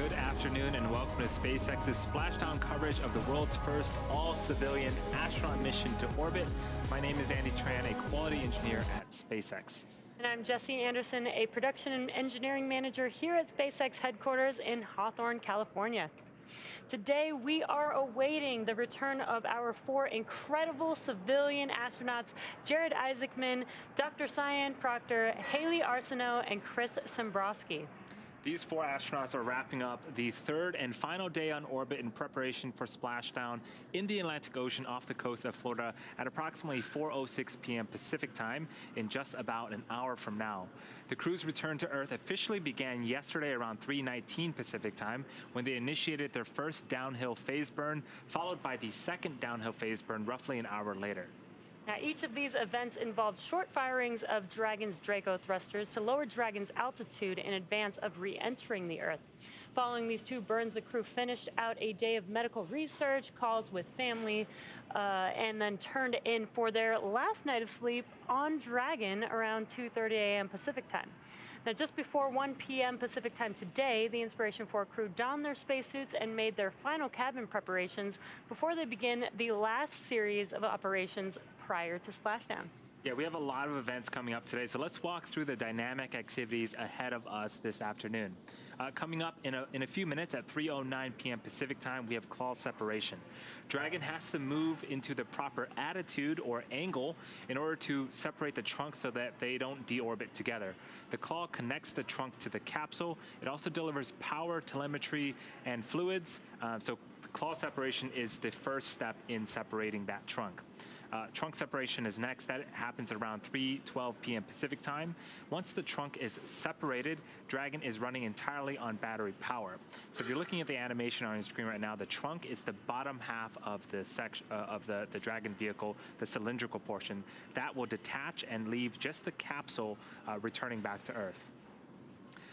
Good afternoon and welcome to SpaceX's Splashdown coverage of the world's first all-civilian astronaut mission to orbit. My name is Andy Tran, a quality engineer at SpaceX. And I'm Jesse Anderson, a production and engineering manager here at SpaceX headquarters in Hawthorne, California. Today, we are awaiting the return of our four incredible civilian astronauts, Jared Isaacman, Dr. Scian Proctor, Hayley Arceneaux, and Chris Sembroski. These four astronauts are wrapping up the third and final day on orbit in preparation for splashdown in the Atlantic Ocean off the coast of Florida at approximately 4:06 p.m. Pacific time in just about an hour from now. The crew's return to Earth officially began yesterday around 3:19 Pacific time when they initiated their first downhill phase burn, followed by the second downhill phase burn roughly an hour later. Now, each of these events involved short firings of Dragon's Draco thrusters to lower Dragon's altitude in advance of re-entering the Earth. Following these two burns, the crew finished out a day of medical research, calls with family, and then turned in for their last night of sleep on Dragon around 2:30 a.m. Pacific time. Now, just before 1 p.m. Pacific time today, the Inspiration 4 crew donned their spacesuits and made their final cabin preparations before they begin the last series of operations prior to splashdown. Yeah, we have a lot of events coming up today, so let's walk through the dynamic activities ahead of us this afternoon. Coming up in a few minutes at 3:09 p.m. Pacific time, we have claw separation. Dragon has to move into the proper attitude or angle in order to separate the trunks so that they don't deorbit together. The claw connects the trunk to the capsule. It also delivers power, telemetry, and fluids. So claw separation is the first step in separating that trunk. Trunk separation is next. That happens around 3:12 p.m. Pacific time. Once the trunk is separated, Dragon is running entirely on battery power. So if you're looking at the animation on your screen right now, the trunk is the bottom half of the section of the Dragon vehicle, the cylindrical portion. That will detach and leave just the capsule returning back to Earth.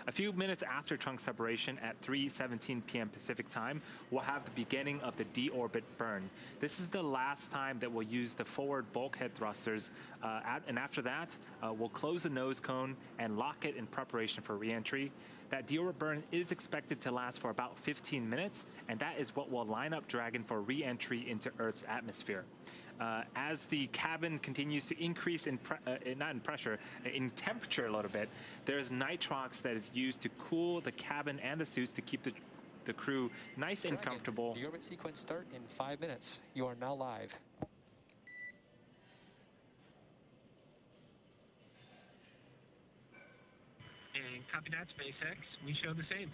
A few minutes after trunk separation at 3:17 p.m. Pacific time, we'll have the beginning of the Deorbit Burn. This is the last time that we'll use the forward bulkhead thrusters, and after that, we'll close the nose cone and lock it in preparation for re-entry. That Deorbit Burn is expected to last for about 15 minutes, and that is what will line up Dragon for re-entry into Earth's atmosphere. As the cabin continues to increase in temperature a little bit, there's nitrox that is used to cool the cabin and the suits to keep the crew nice and comfortable. The orbit sequence start in 5 minutes. You are now live. And copy that, SpaceX. We show the same.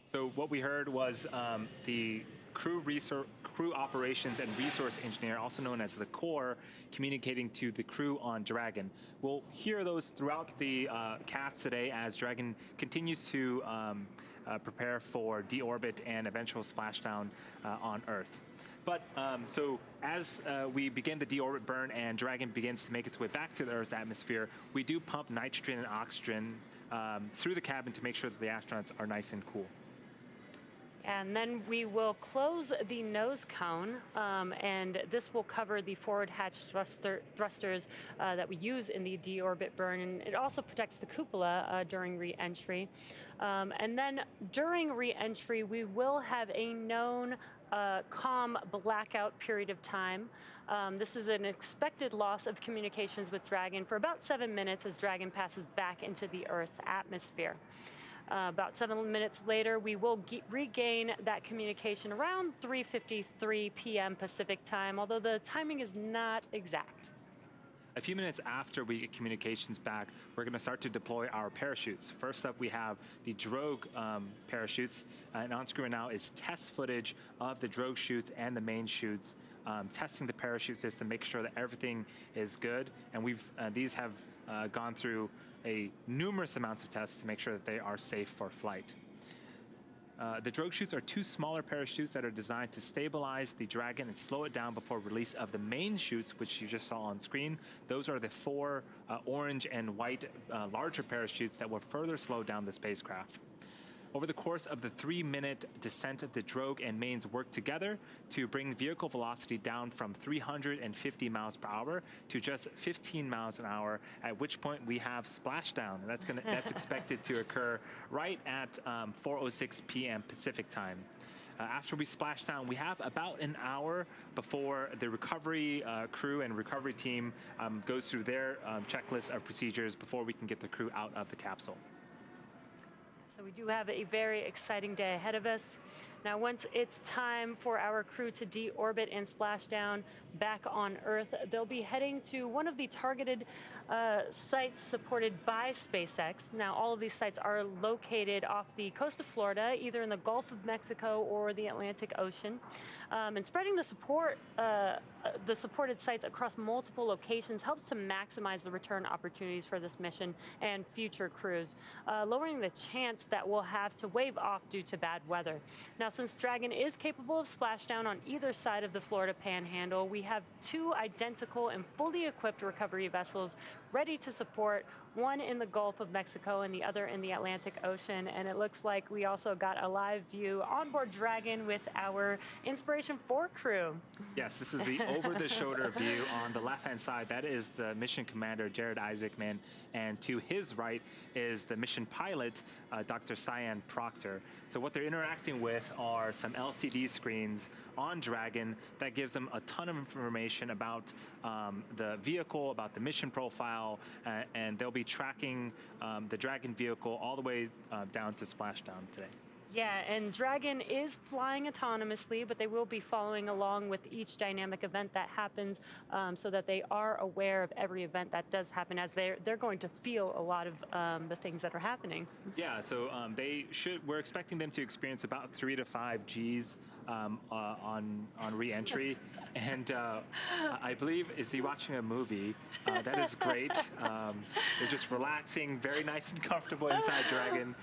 So what we heard was the crew operations and resource engineer, also known as the core, communicating to the crew on Dragon. We'll hear those throughout the cast today as Dragon continues to prepare for deorbit and eventual splashdown on Earth. But so as we begin the deorbit burn and Dragon begins to make its way back to the Earth's atmosphere, we do pump nitrogen and oxygen through the cabin to make sure that the astronauts are nice and cool. And then we will close the nose cone, and this will cover the forward hatch thrusters that we use in the deorbit burn, and it also protects the cupola during re-entry. And then during re-entry, we will have a known calm blackout period of time. This is an expected loss of communications with Dragon for about 7 minutes as Dragon passes back into the Earth's atmosphere. About 7 minutes later, we will regain that communication around 3:53 p.m. Pacific time, although the timing is not exact. A few minutes after we get communications back, we're going to start to deploy our parachutes. First up, we have the Drogue Parachutes, and on screen now is test footage of the Drogue chutes and the main chutes, testing the parachute system, make sure that everything is good, and these have gone through numerous amounts of tests to make sure that they are safe for flight. The Drogue chutes are two smaller parachutes that are designed to stabilize the Dragon and slow it down before release of the main chutes, which you just saw on screen. Those are the four orange and white larger parachutes that will further slow down the spacecraft. Over the course of the 3-minute descent, the Drogue and mains work together to bring vehicle velocity down from 350 miles per hour to just 15 miles an hour, at which point we have splashdown. That's expected to occur right at 4:06 p.m. Pacific time. After we splash down, we have about an hour before the recovery crew and recovery team goes through their checklist of procedures before we can get the crew out of the capsule. So we do have a very exciting day ahead of us. Now, once it's time for our crew to deorbit and splash down back on Earth, they'll be heading to one of the targeted sites supported by SpaceX. Now, all of these sites are located off the coast of Florida, either in the Gulf of Mexico or the Atlantic Ocean. And spreading the supported sites across multiple locations helps to maximize the return opportunities for this mission and future crews, lowering the chance that we'll have to wave off due to bad weather. Now, since Dragon is capable of splashdown on either side of the Florida Panhandle, we have 2 identical and fully equipped recovery vessels ready to support, one in the Gulf of Mexico and the other in the Atlantic Ocean. And it looks like we also got a live view onboard Dragon with our Inspiration 4 crew. Yes, this is the over-the-shoulder view. On the left-hand side, that is the mission commander, Jared Isaacman, and to his right is the mission pilot, Dr. Cyan Proctor. So what they're interacting with are some LCD screens on Dragon that gives them a ton of information about the vehicle, about the mission profile, and they'll be tracking the Dragon vehicle all the way down to splashdown today. Yeah, and Dragon is flying autonomously, but they will be following along with each dynamic event that happens, so that they are aware of every event that does happen, as they're going to feel a lot of the things that are happening. Yeah, so we're expecting them to experience about 3 to 5 Gs on re-entry, and I believe, is he watching a movie? That is great. They're just relaxing, very nice and comfortable inside Dragon.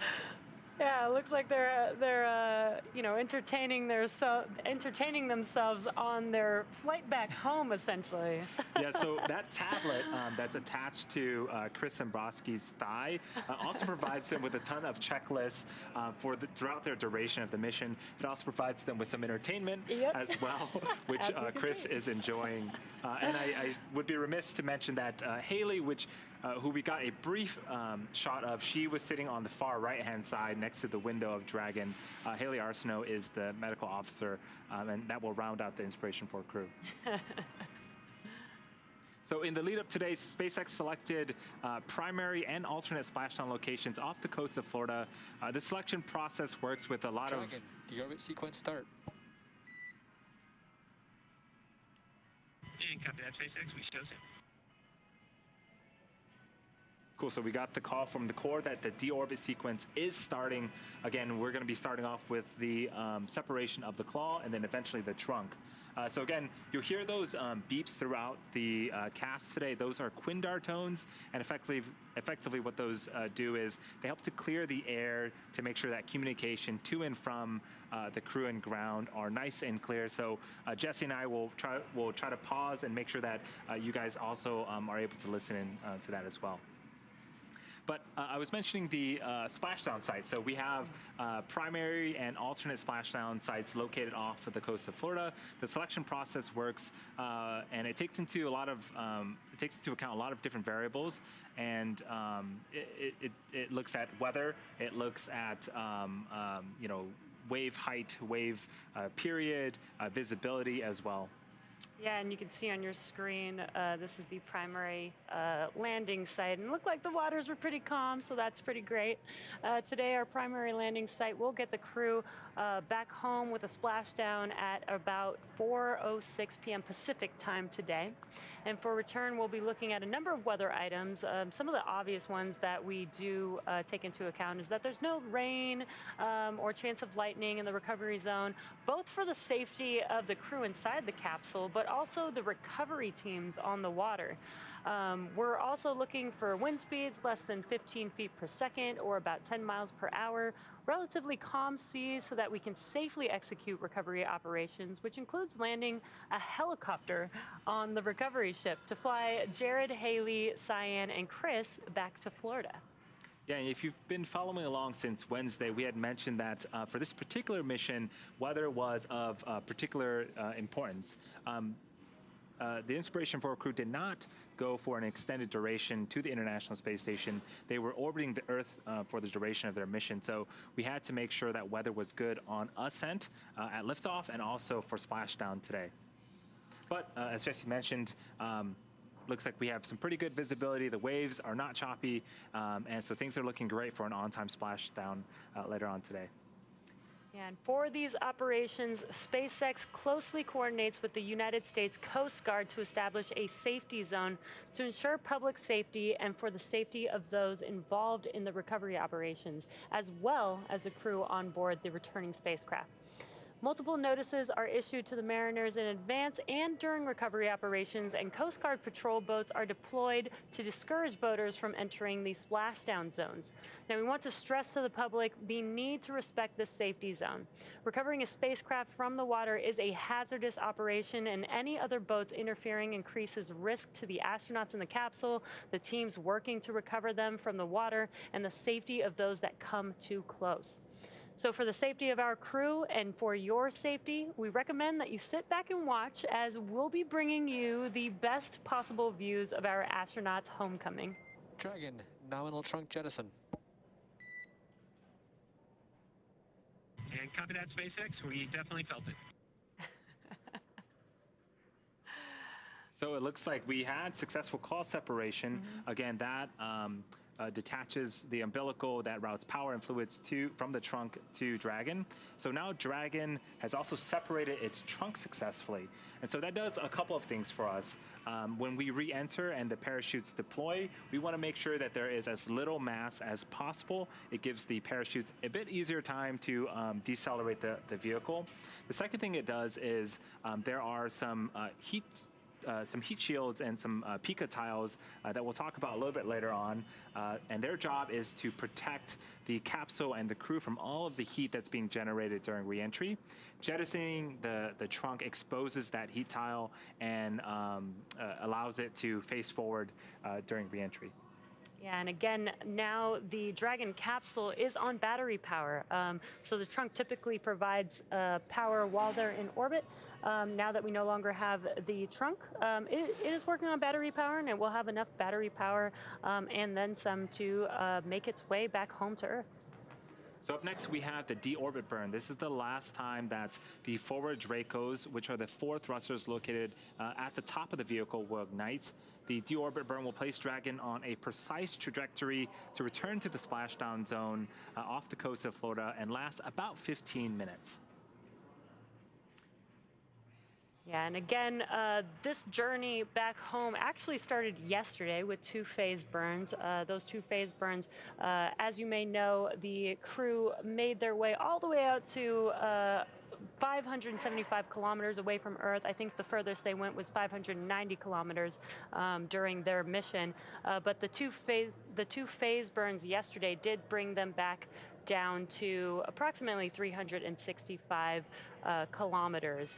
Yeah, it looks like they're entertaining themselves on their flight back home, essentially. Yeah, so that tablet that's attached to Chris Sembroski's thigh also provides them with a ton of checklists throughout their duration of the mission. It also provides them with some entertainment as well, which Chris is enjoying. And I would be remiss to mention that Hayley, who we got a brief shot of, she was sitting on the far right-hand side next to the window of Dragon. Hayley Arceneaux is the medical officer, and that will round out the Inspiration 4 crew. So in the lead up today, SpaceX selected primary and alternate splashdown locations off the coast of Florida. The selection process works with a lot Dragon, deorbit sequence start. And copy that, SpaceX. We show same. Cool, so we got the call from the core that the deorbit sequence is starting. Again, we're going to be starting off with the separation of the claw and then eventually the trunk. So again, you'll hear those beeps throughout the cast today. Those are Quindar tones, and effectively what those do is they help to clear the air to make sure that communication to and from the crew and ground are nice and clear. So Jesse and I will try to pause and make sure that you guys also are able to listen in to that as well. But I was mentioning the splashdown sites. So we have primary and alternate splashdown sites located off of the coast of Florida. The selection process works, and it takes into account a lot of different variables. And it looks at weather. It looks at wave height, wave period, visibility as well. Yeah, and you can see on your screen, this is the primary landing site. And it looked like the waters were pretty calm, so that's pretty great. Today, our primary landing site will get the crew back home with a splashdown at about 4:06 p.m. Pacific time today. And for return, we'll be looking at a number of weather items. Some of the obvious ones that we do take into account is that there's no rain or chance of lightning in the recovery zone, both for the safety of the crew inside the capsule, but also the recovery teams on the water. We're also looking for wind speeds less than 15 feet per second or about 10 miles per hour, relatively calm seas so that we can safely execute recovery operations, which includes landing a helicopter on the recovery ship to fly Jared, Hayley, Cyan, and Chris back to Florida. Yeah, and if you've been following along since Wednesday, we had mentioned that for this particular mission, weather was of particular importance. The Inspiration 4 crew did not go for an extended duration to the International Space Station. They were orbiting the Earth for the duration of their mission, so we had to make sure that weather was good on ascent at liftoff and also for splashdown today. But as Jesse mentioned, looks like we have some pretty good visibility. The waves are not choppy, and so things are looking great for an on-time splashdown later on today. And for these operations, SpaceX closely coordinates with the United States Coast Guard to establish a safety zone to ensure public safety and for the safety of those involved in the recovery operations, as well as the crew on board the returning spacecraft. Multiple notices are issued to the mariners in advance and during recovery operations, and Coast Guard patrol boats are deployed to discourage boaters from entering the splashdown zones. Now, we want to stress to the public the need to respect this safety zone. Recovering a spacecraft from the water is a hazardous operation, and any other boats interfering increases risk to the astronauts in the capsule, the teams working to recover them from the water, and the safety of those that come too close. So for the safety of our crew and for your safety, we recommend that you sit back and watch as we'll be bringing you the best possible views of our astronauts' homecoming. Dragon, nominal trunk jettison. And copy that, SpaceX. We definitely felt it. So it looks like we had successful call separation. Again, that detaches the umbilical that routes power and fluids from the trunk to Dragon. So now Dragon has also separated its trunk successfully. And so that does a couple of things for us. When we re-enter and the parachutes deploy, we want to make sure that there is as little mass as possible. It gives the parachutes a bit easier time to decelerate the vehicle. The second thing it does is there are some heat shields and some Pika tiles that we'll talk about a little bit later on. And their job is to protect the capsule and the crew from all of the heat that's being generated during reentry. Jettisoning the trunk exposes that heat tile and allows it to face forward during reentry. Yeah, and again, now the Dragon capsule is on battery power. So the trunk typically provides power while they're in orbit. Now that we no longer have the trunk, it is working on battery power, and it will have enough battery power and then some to make its way back home to Earth. So up next, we have the Deorbit Burn. This is the last time that the forward Dracos, which are the 4 thrusters located at the top of the vehicle, will ignite. The Deorbit Burn will place Dragon on a precise trajectory to return to the splashdown zone off the coast of Florida and last about 15 minutes. Yeah, and again, this journey back home actually started yesterday with 2 phase burns. Those 2 phase burns, as you may know, the crew made their way all the way out to 575 kilometers away from Earth. I think the furthest they went was 590 kilometers during their mission. But the two phase burns yesterday did bring them back down to approximately 365 kilometers.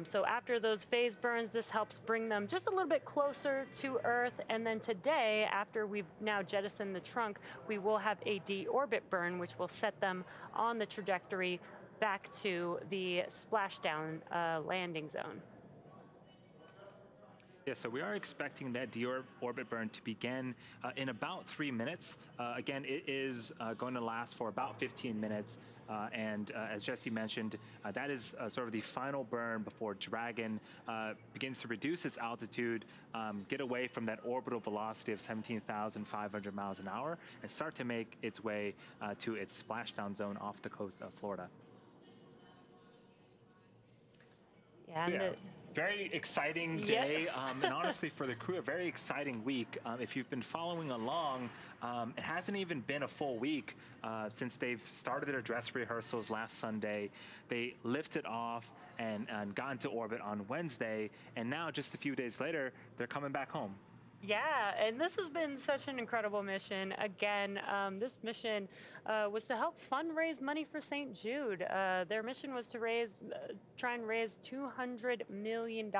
So after those phase burns, this helps bring them just a little bit closer to Earth. And then today, after we've now jettisoned the trunk, we will have a deorbit burn, which will set them on the trajectory back to the splashdown landing zone. Yeah, so we are expecting that deorbit burn to begin in about 3 minutes. Again, it is going to last for about 15 minutes. And as Jesse mentioned, that is sort of the final burn before Dragon begins to reduce its altitude, get away from that orbital velocity of 17,500 miles an hour, and start to make its way to its splashdown zone off the coast of Florida. Yeah, So, yeah, very exciting day, and honestly for the crew, a very exciting week. If you've been following along, it hasn't even been a full week since they've started their dress rehearsals last Sunday. They lifted off and got into orbit on Wednesday, and now just a few days later, they're coming back home. Yeah, and this has been such an incredible mission. Again, this mission was to help fundraise money for St. Jude. Their mission was to try and raise $200 million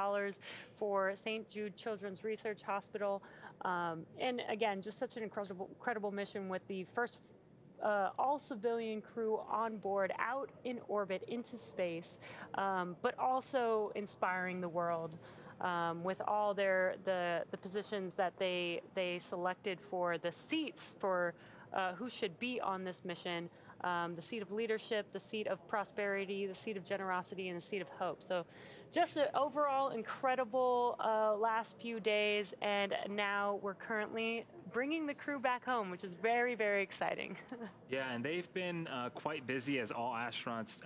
for St. Jude Children's Research Hospital. And again, just such an incredible mission with the first all civilian crew on board out in orbit into space, but also inspiring the world with all the positions that they selected for the seats for who should be on this mission. The seat of leadership, the seat of prosperity, the seat of generosity, and the seat of hope. So just an overall incredible last few days, and now we're currently bringing the crew back home, which is very, very exciting. Yeah, and they've been quite busy as all astronauts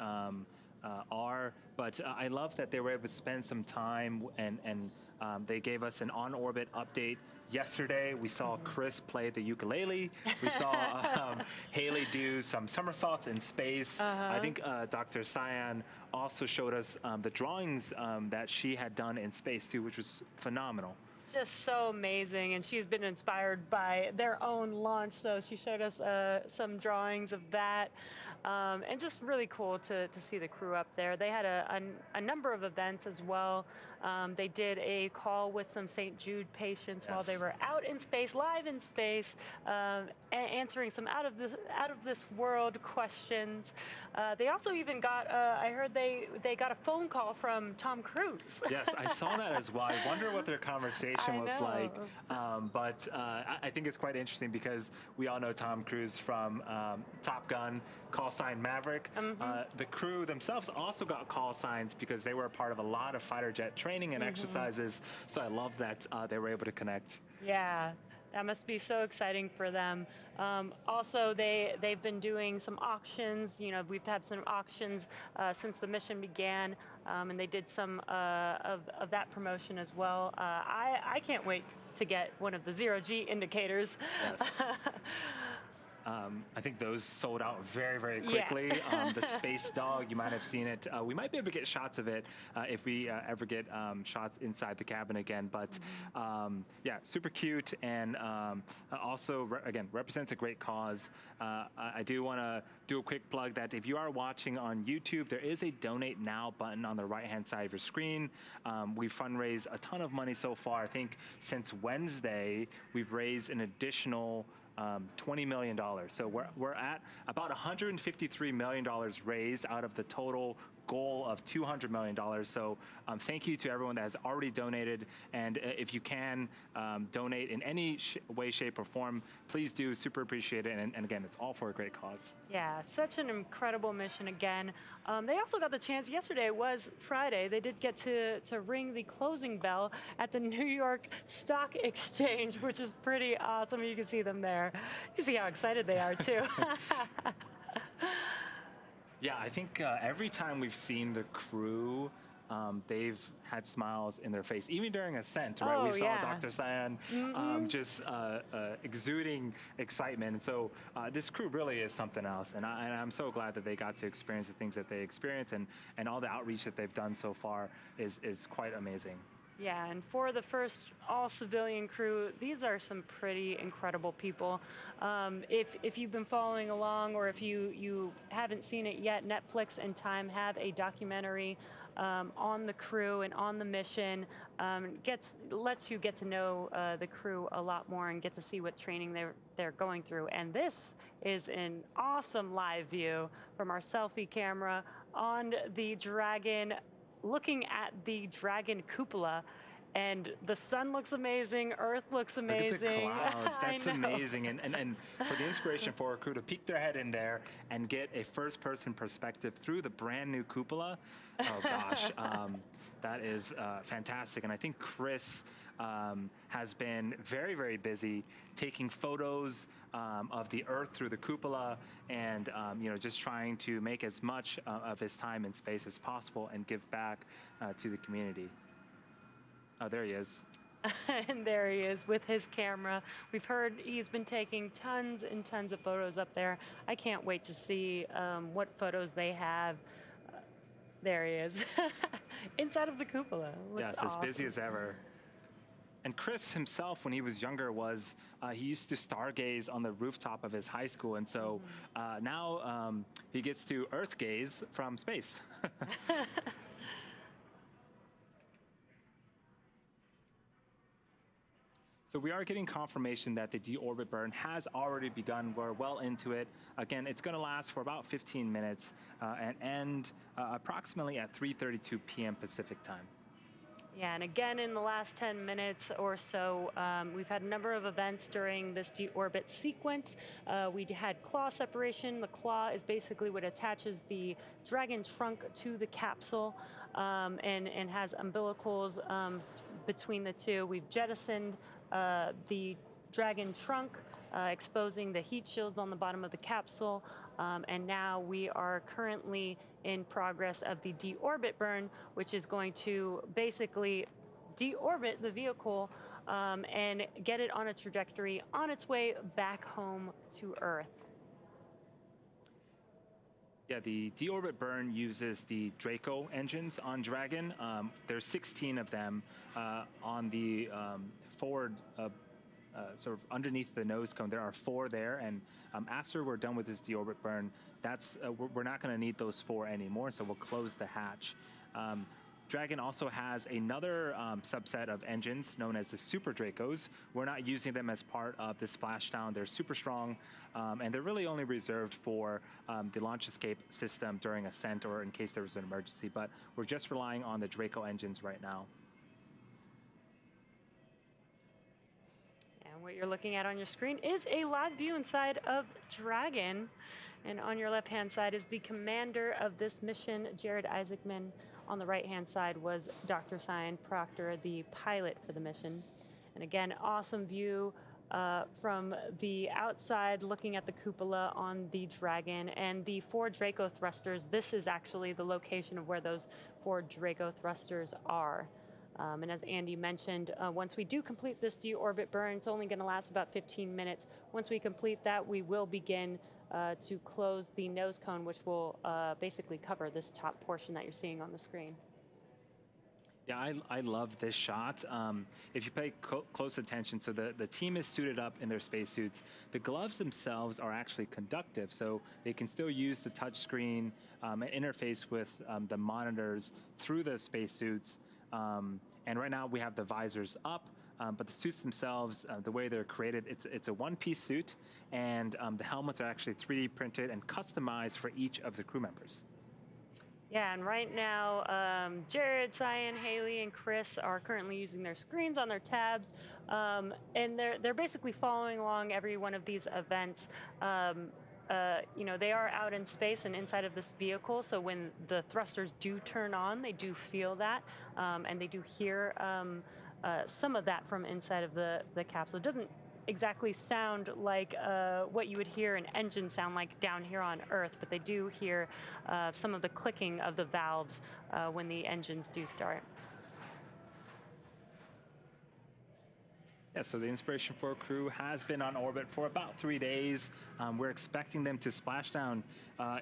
are, but I love that they were able to spend some time and they gave us an on-orbit update. Yesterday, we saw Chris play the ukulele. We saw Hayley do some somersaults in space. I think Dr. Cyan also showed us the drawings that she had done in space too, which was phenomenal. Just so amazing, and she's been inspired by their own launch, so she showed us some drawings of that, and just really cool to see the crew up there. They had a number of events as well. They did a call with some St. Jude patients while they were out in space, live in space, answering some out of this world questions. They also even got, I heard they got a phone call from Tom Cruise. Yes, I saw that as well. I wonder what their conversation was like. But I think it's quite interesting because we all know Tom Cruise from Top Gun, call sign Maverick. The crew themselves also got call signs because they were a part of a lot of fighter jet training and exercises. So I love that they were able to connect. Yeah. That must be so exciting for them. Also, they've been doing some auctions. You know, we've had some auctions since the mission began, and they did some of that promotion as well. I can't wait to get one of the zero-G indicators. Yes. I think those sold out very, very quickly. The space dog, you might have seen it. We might be able to get shots of it if we ever get shots inside the cabin again. But yeah, super cute, and also, again, represents a great cause. I do want to do a quick plug that if you are watching on YouTube, there is a Donate Now button on the right-hand side of your screen. We've fundraised a ton of money so far. I think since Wednesday, we've raised an additional $20 million. So we're at about $153 million raised out of the total goal of $200 million. So thank you to everyone that has already donated. And if you can donate in any way, shape, or form, please do. Super appreciate it. And again, it's all for a great cause. Yeah, such an incredible mission again. They also got the chance, yesterday was Friday, they did get to ring the closing bell at the New York Stock Exchange, which is pretty awesome. You can see them there. You can see how excited they are too. Yeah, I think every time we've seen the crew, they've had smiles in their face, even during ascent, right? We saw Dr. Cyan just exuding excitement. And so this crew really is something else. And I'm so glad that they got to experience the things that they experienced, and all the outreach that they've done so far is quite amazing. Yeah, and for the first all-civilian crew, these are some pretty incredible people. If you've been following along, or if you haven't seen it yet, Netflix and Time have a documentary on the crew and on the mission. Lets you get to know the crew a lot more and get to see what training they're going through. And this is an awesome live view from our selfie camera on the Dragon, looking at the Dragon cupola, and the sun looks amazing, Earth looks amazing. Look at the clouds, that's amazing. And for the inspiration for our crew to peek their head in there and get a first-person perspective through the brand new cupola, oh gosh, that is fantastic. And I think Chris has been very, very busy taking photos of the Earth through the cupola, and just trying to make as much of his time in space as possible and give back to the community. Oh, there he is. And there he is with his camera. We've heard he's been taking tons and tons of photos up there. I can't wait to see what photos they have. There he is, inside of the cupola. Looks yes, awesome. as busy as ever. And Chris himself, when he was younger, he used to stargaze on the rooftop of his high school, and so now he gets to Earth gaze from space. So we are getting confirmation that the deorbit burn has already begun. We're well into it. Again, it's going to last for about 15 minutes and end approximately at 3:32 p.m. Pacific time. Yeah, and again, in the last 10 minutes or so, we've had a number of events during this deorbit sequence. We had claw separation. The claw is basically what attaches the Dragon trunk to the capsule and has umbilicals between the two. We've jettisoned the Dragon trunk, exposing the heat shields on the bottom of the capsule, and now we are currently in progress of the deorbit burn, which is going to basically deorbit the vehicle and get it on a trajectory on its way back home to Earth. Yeah, the deorbit burn uses the Draco engines on Dragon. There's 16 of them on the forward, sort of underneath the nose cone. There are 4 there, and after we're done with this deorbit burn, we're not going to need those 4 anymore, so we'll close the hatch. Dragon also has another subset of engines known as the Super Dracos. We're not using them as part of the Splashdown. They're super strong, and they're really only reserved for the launch escape system during ascent or in case there was an emergency, but we're just relying on the Draco engines right now. And what you're looking at on your screen is a live view inside of Dragon. And on your left-hand side is the commander of this mission, Jared Isaacman. On the right-hand side was Dr. Cyan Proctor, the pilot for the mission. And again, awesome view from the outside looking at the cupola on the Dragon and the 4 Draco thrusters. This is actually the location of where those 4 Draco thrusters are. And as Andy mentioned, once we do complete this deorbit burn, it's only going to last about 15 minutes. Once we complete that, we will begin to close the nose cone, which will basically cover this top portion that you're seeing on the screen. Yeah, I love this shot. If you pay close attention, so the team is suited up in their spacesuits. The gloves themselves are actually conductive, so they can still use the touch screen and interface with the monitors through the spacesuits. And right now we have the visors up, but the suits themselves, the way they're created, it's a one-piece suit, and the helmets are actually 3D printed and customized for each of the crew members. Yeah, and right now, Jared, Cyan, Hayley, and Chris are currently using their screens on their tabs, and they're basically following along every one of these events. You know, they are out in space and inside of this vehicle, so when the thrusters do turn on, they do feel that, and they do hear some of that from inside of the capsule. It doesn't exactly sound like what you would hear an engine sound like down here on Earth, but they do hear some of the clicking of the valves when the engines do start. Yeah, so the Inspiration 4 crew has been on orbit for about 3 days. We're expecting them to splash down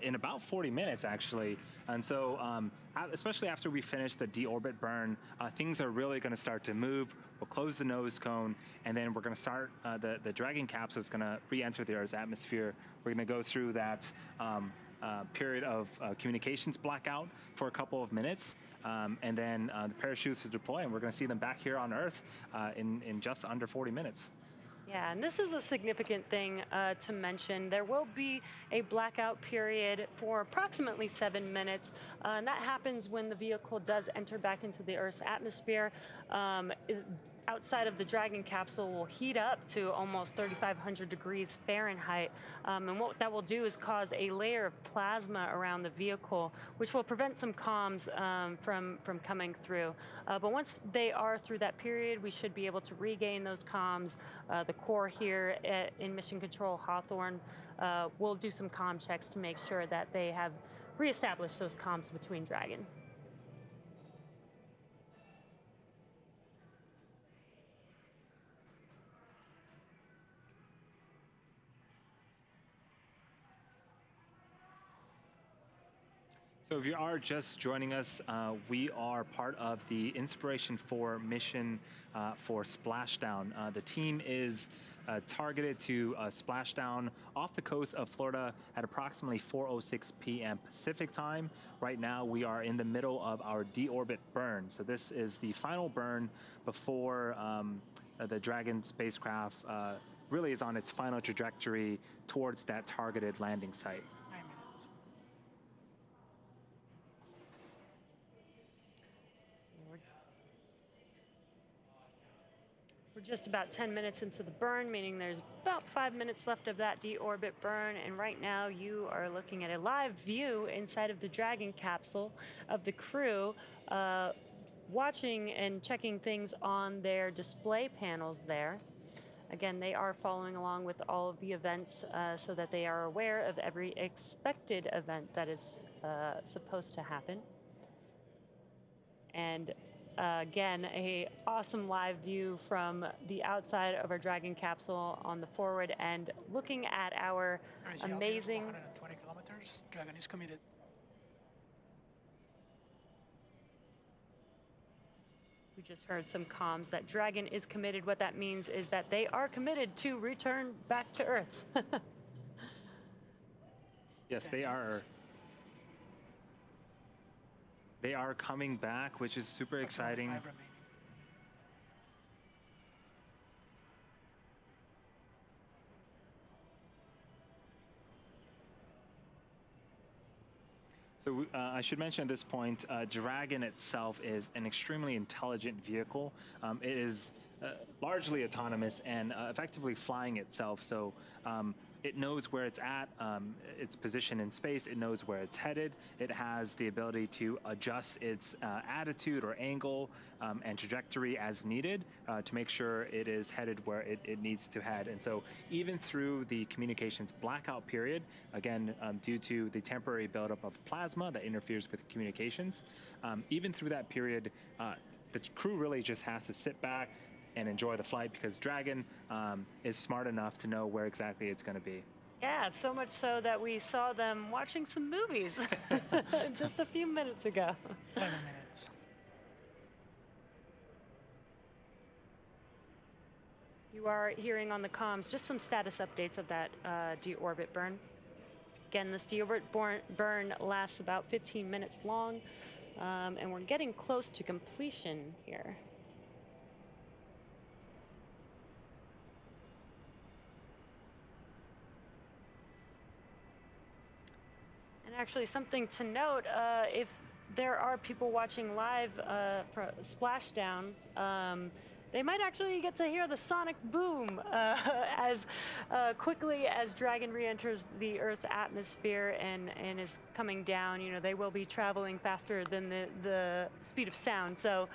in about 40 minutes, actually. And so, especially after we finish the deorbit burn, things are really going to start to move. We'll close the nose cone, and then we're going to start, the Dragon capsule is going to re-enter the Earth's atmosphere. We're going to go through that period of communications blackout for a couple of minutes. And then the parachutes will deploy, and we're going to see them back here on Earth in just under 40 minutes. Yeah, and this is a significant thing to mention. There will be a blackout period for approximately 7 minutes, and that happens when the vehicle does enter back into the Earth's atmosphere. Outside of the Dragon capsule will heat up to almost 3,500 degrees Fahrenheit. And what that will do is cause a layer of plasma around the vehicle, which will prevent some comms from coming through. But once they are through that period, we should be able to regain those comms. The core here in Mission Control Hawthorne will do some comm checks to make sure that they have reestablished those comms between Dragon. So if you are just joining us, we are part of the Inspiration 4 mission for Splashdown. The team is targeted to splashdown off the coast of Florida at approximately 4:06 p.m. Pacific time. Right now, we are in the middle of our Deorbit Burn. So this is the final burn before the Dragon spacecraft really is on its final trajectory towards that targeted landing site. 9 minutes. We're just about 10 minutes into the burn, meaning there's about 5 minutes left of that deorbit burn. And right now you are looking at a live view inside of the Dragon capsule of the crew, watching and checking things on their display panels there. Again, they are following along with all of the events so that they are aware of every expected event that is supposed to happen. And again, a awesome live view from the outside of our Dragon capsule on the forward end, looking at our amazing... 120 kilometers. Dragon is committed. We just heard some comms that Dragon is committed. What that means is that they are committed to return back to Earth. Yes, they are. They are coming back, which is super exciting. 5 remaining. So I should mention at this point, Dragon itself is an extremely intelligent vehicle. It is largely autonomous and effectively flying itself. So it knows where it's at, its position in space. It knows where it's headed. It has the ability to adjust its attitude or angle and trajectory as needed to make sure it is headed where it needs to head. And so even through the communications blackout period, again, due to the temporary buildup of plasma that interferes with communications, even through that period, the crew really just has to sit back and enjoy the flight, because Dragon is smart enough to know where exactly it's going to be. Yeah, so much so that we saw them watching some movies just a few minutes ago. 11 minutes. You are hearing on the comms just some status updates of that deorbit burn. Again, this deorbit burn lasts about 15 minutes long, and we're getting close to completion here. And actually, something to note, if there are people watching live for Splashdown, they might actually get to hear the sonic boom as quickly as Dragon re-enters the Earth's atmosphere and is coming down. You know, they will be traveling faster than the speed of sound, so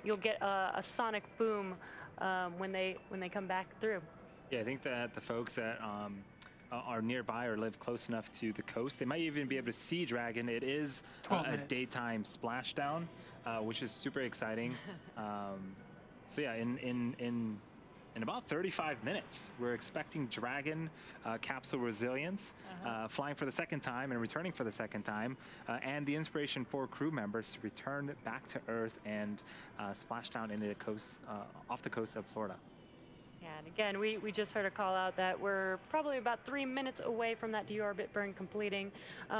you'll get a sonic boom when they come back through. Yeah, I think that the folks that are nearby or live close enough to the coast, they might even be able to see Dragon. It is a daytime splashdown, which is super exciting. So yeah, in about 35 minutes, we're expecting Dragon capsule resilience flying for the second time and returning for the second time, and the Inspiration 4 crew members to return back to Earth and splash down into the coast, off the coast of Florida. Yeah, and again, we just heard a call out that we're probably about 3 minutes away from that deorbit burn completing.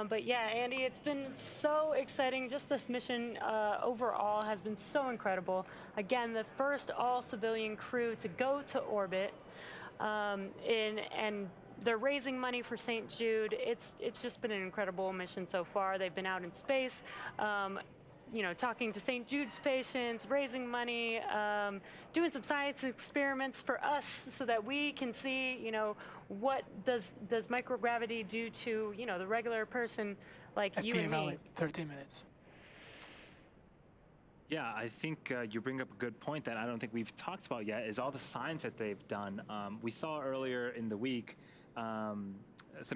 But yeah, Andy, it's been so exciting. Just this mission overall has been so incredible. Again, the first all-civilian crew to go to orbit, and they're raising money for St. Jude. It's just been an incredible mission so far. They've been out in space, you know, talking to St. Jude's patients, raising money, doing some science experiments for us so that we can see, you know, what does microgravity do to, you know, the regular person like you and me. 13 minutes. Yeah, I think you bring up a good point that I don't think we've talked about yet, is all the science that they've done. We saw earlier in the week some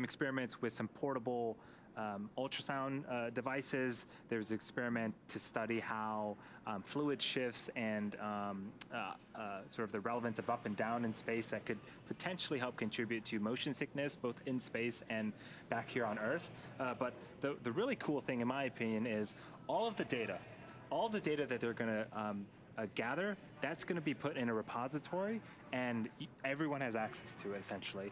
experiments with some portable ultrasound devices. There's an experiment to study how fluid shifts and sort of the relevance of up and down in space that could potentially help contribute to motion sickness, both in space and back here on Earth. But the really cool thing, in my opinion, is all the data that they're going to gather, that's going to be put in a repository, and everyone has access to it, essentially.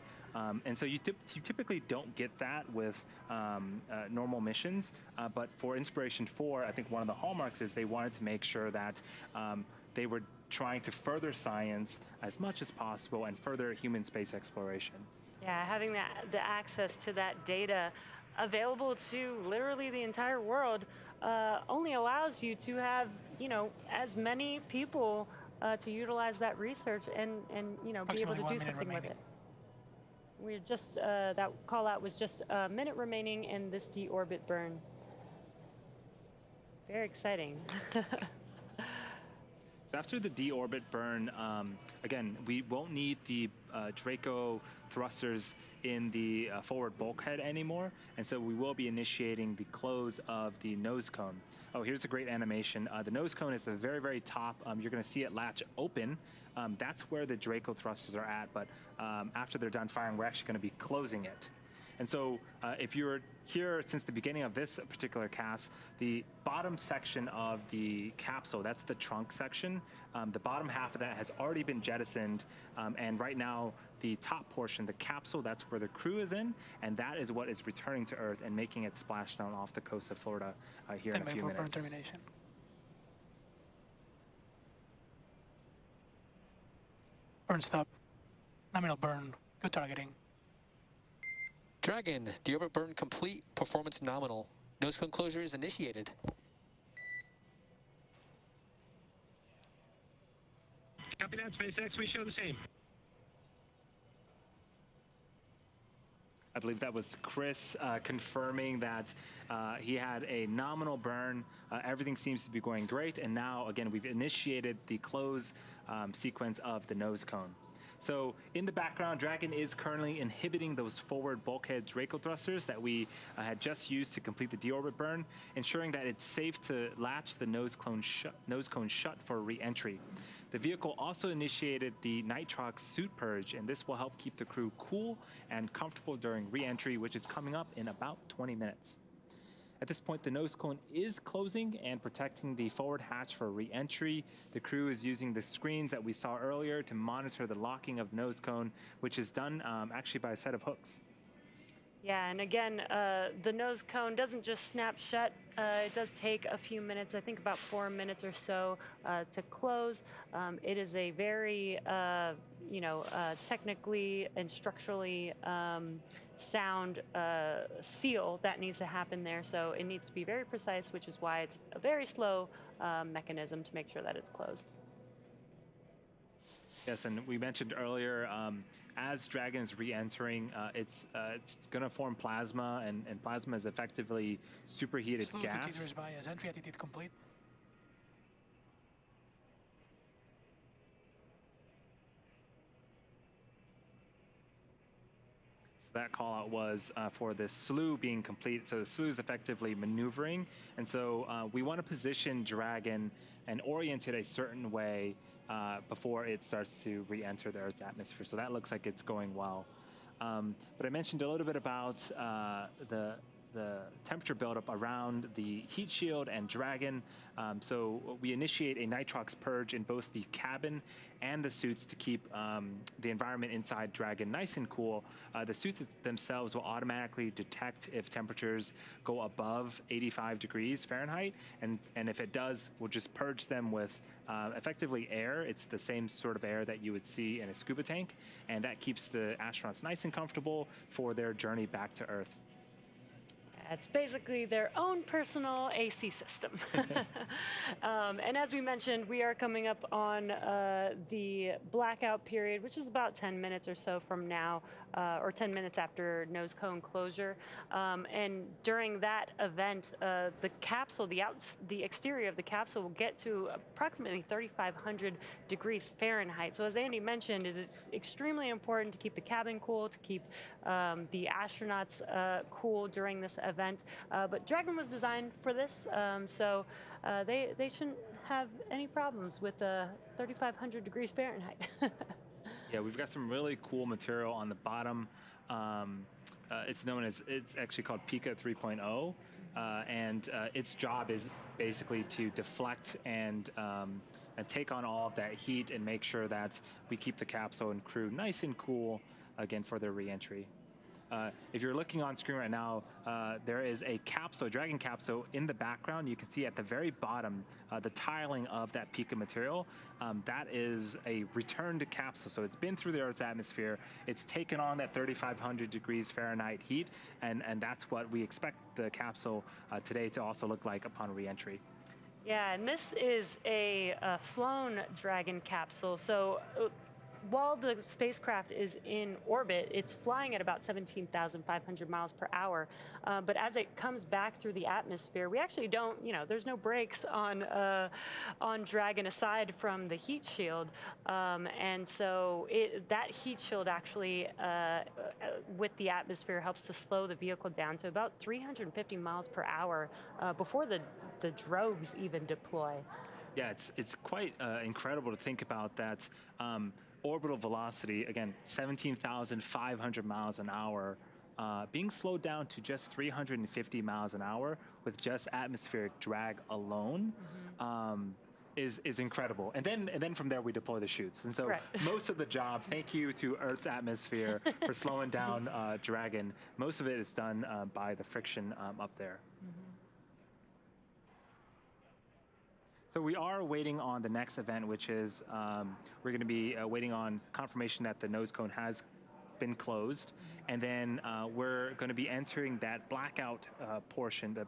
And so you typically don't get that with normal missions, but for Inspiration 4, I think one of the hallmarks is they wanted to make sure that they were trying to further science as much as possible and further human space exploration. Yeah, having the access to that data available to literally the entire world only allows you to have, as many people to utilize that research and be able to do something with it. We're just, that call out was just a minute remaining in this deorbit burn. Very exciting. So after the deorbit burn, again, we won't need the Draco thrusters in the forward bulkhead anymore, and so we will be initiating the close of the nose cone. Oh, here's a great animation. The nose cone is the very, very top. You're going to see it latch open. That's where the Draco thrusters are at, but after they're done firing, we're actually going to be closing it. And so if you're here since the beginning of this particular cast, the bottom section of the capsule, that's the trunk section, the bottom half of that has already been jettisoned, and right now the top portion, the capsule, that's where the crew is in, and that is what is returning to Earth and making it splash down off the coast of Florida here in a few minutes. Burn termination. Burn stop. Nominal burn. Good targeting. Dragon, Deorbit Burn complete, performance nominal. Nose cone closure is initiated. Copy that, SpaceX. We show the same. I believe that was Chris confirming that he had a nominal burn. Everything seems to be going great. And now, again, we've initiated the close sequence of the nose cone. So in the background, Dragon is currently inhibiting those forward bulkhead Draco thrusters that we had just used to complete the deorbit burn, ensuring that it's safe to latch the nose cone shut for re-entry. The vehicle also initiated the nitrox suit purge, and this will help keep the crew cool and comfortable during re-entry, which is coming up in about 20 minutes. At this point, the nose cone is closing and protecting the forward hatch for re-entry. The crew is using the screens that we saw earlier to monitor the locking of the nose cone, which is done actually by a set of hooks. Yeah, and again, the nose cone doesn't just snap shut. It does take a few minutes, I think about 4 minutes or so to close. It is a very, technically and structurally sound seal that needs to happen there. So it needs to be very precise, which is why it's a very slow mechanism to make sure that it's closed. Yes, and we mentioned earlier, as Dragon is re-entering, it's going to form plasma, and plasma is effectively superheated Slow gas. to bias. Entry attitude complete. So that call out was for the slew being complete. So the slew is effectively maneuvering, and so we want to position Dragon and orient it a certain way before it starts to re-enter the Earth's atmosphere. So that looks like it's going well. But I mentioned a little bit about the temperature buildup around the heat shield and Dragon. So we initiate a nitrox purge in both the cabin and the suits to keep the environment inside Dragon nice and cool. The suits themselves will automatically detect if temperatures go above 85 degrees Fahrenheit, and if it does, we'll just purge them with effectively air. It's the same sort of air that you would see in a scuba tank, and that keeps the astronauts nice and comfortable for their journey back to Earth. It's basically their own personal AC system. And as we mentioned, we are coming up on the blackout period, which is about 10 minutes or so from now, or 10 minutes after nose cone closure. And during that event, the capsule, the exterior of the capsule will get to approximately 3,500 degrees Fahrenheit. So as Andy mentioned, it is extremely important to keep the cabin cool, to keep the astronauts cool during this event. event. But Dragon was designed for this, so they shouldn't have any problems with 3,500 degrees Fahrenheit. Yeah, we've got some really cool material on the bottom. It's actually called Pika 3.0, and its job is basically to deflect and take on all of that heat and make sure that we keep the capsule and crew nice and cool again for their re-entry. If you're looking on screen right now, there is a capsule, Dragon capsule in the background. You can see at the very bottom the tiling of that Pika material. That is a returned capsule. So it's been through the Earth's atmosphere. It's taken on that 3,500 degrees Fahrenheit heat, and that's what we expect the capsule today to also look like upon re-entry. Yeah, and this is a flown Dragon capsule. So while the spacecraft is in orbit, it's flying at about 17,500 miles per hour. But as it comes back through the atmosphere, we actually don't, there's no brakes on Dragon aside from the heat shield. And so that heat shield actually, with the atmosphere, helps to slow the vehicle down to about 350 miles per hour before the drogues even deploy. Yeah, it's quite incredible to think about that. Orbital velocity, again, 17,500 miles an hour, being slowed down to just 350 miles an hour with just atmospheric drag alone, is incredible. And then from there we deploy the chutes. And so most of the job, thank you to Earth's atmosphere for slowing down Dragon. Most of it is done by the friction up there. So we are waiting on the next event, which is we're going to be waiting on confirmation that the nose cone has been closed, and then we're going to be entering that blackout portion, the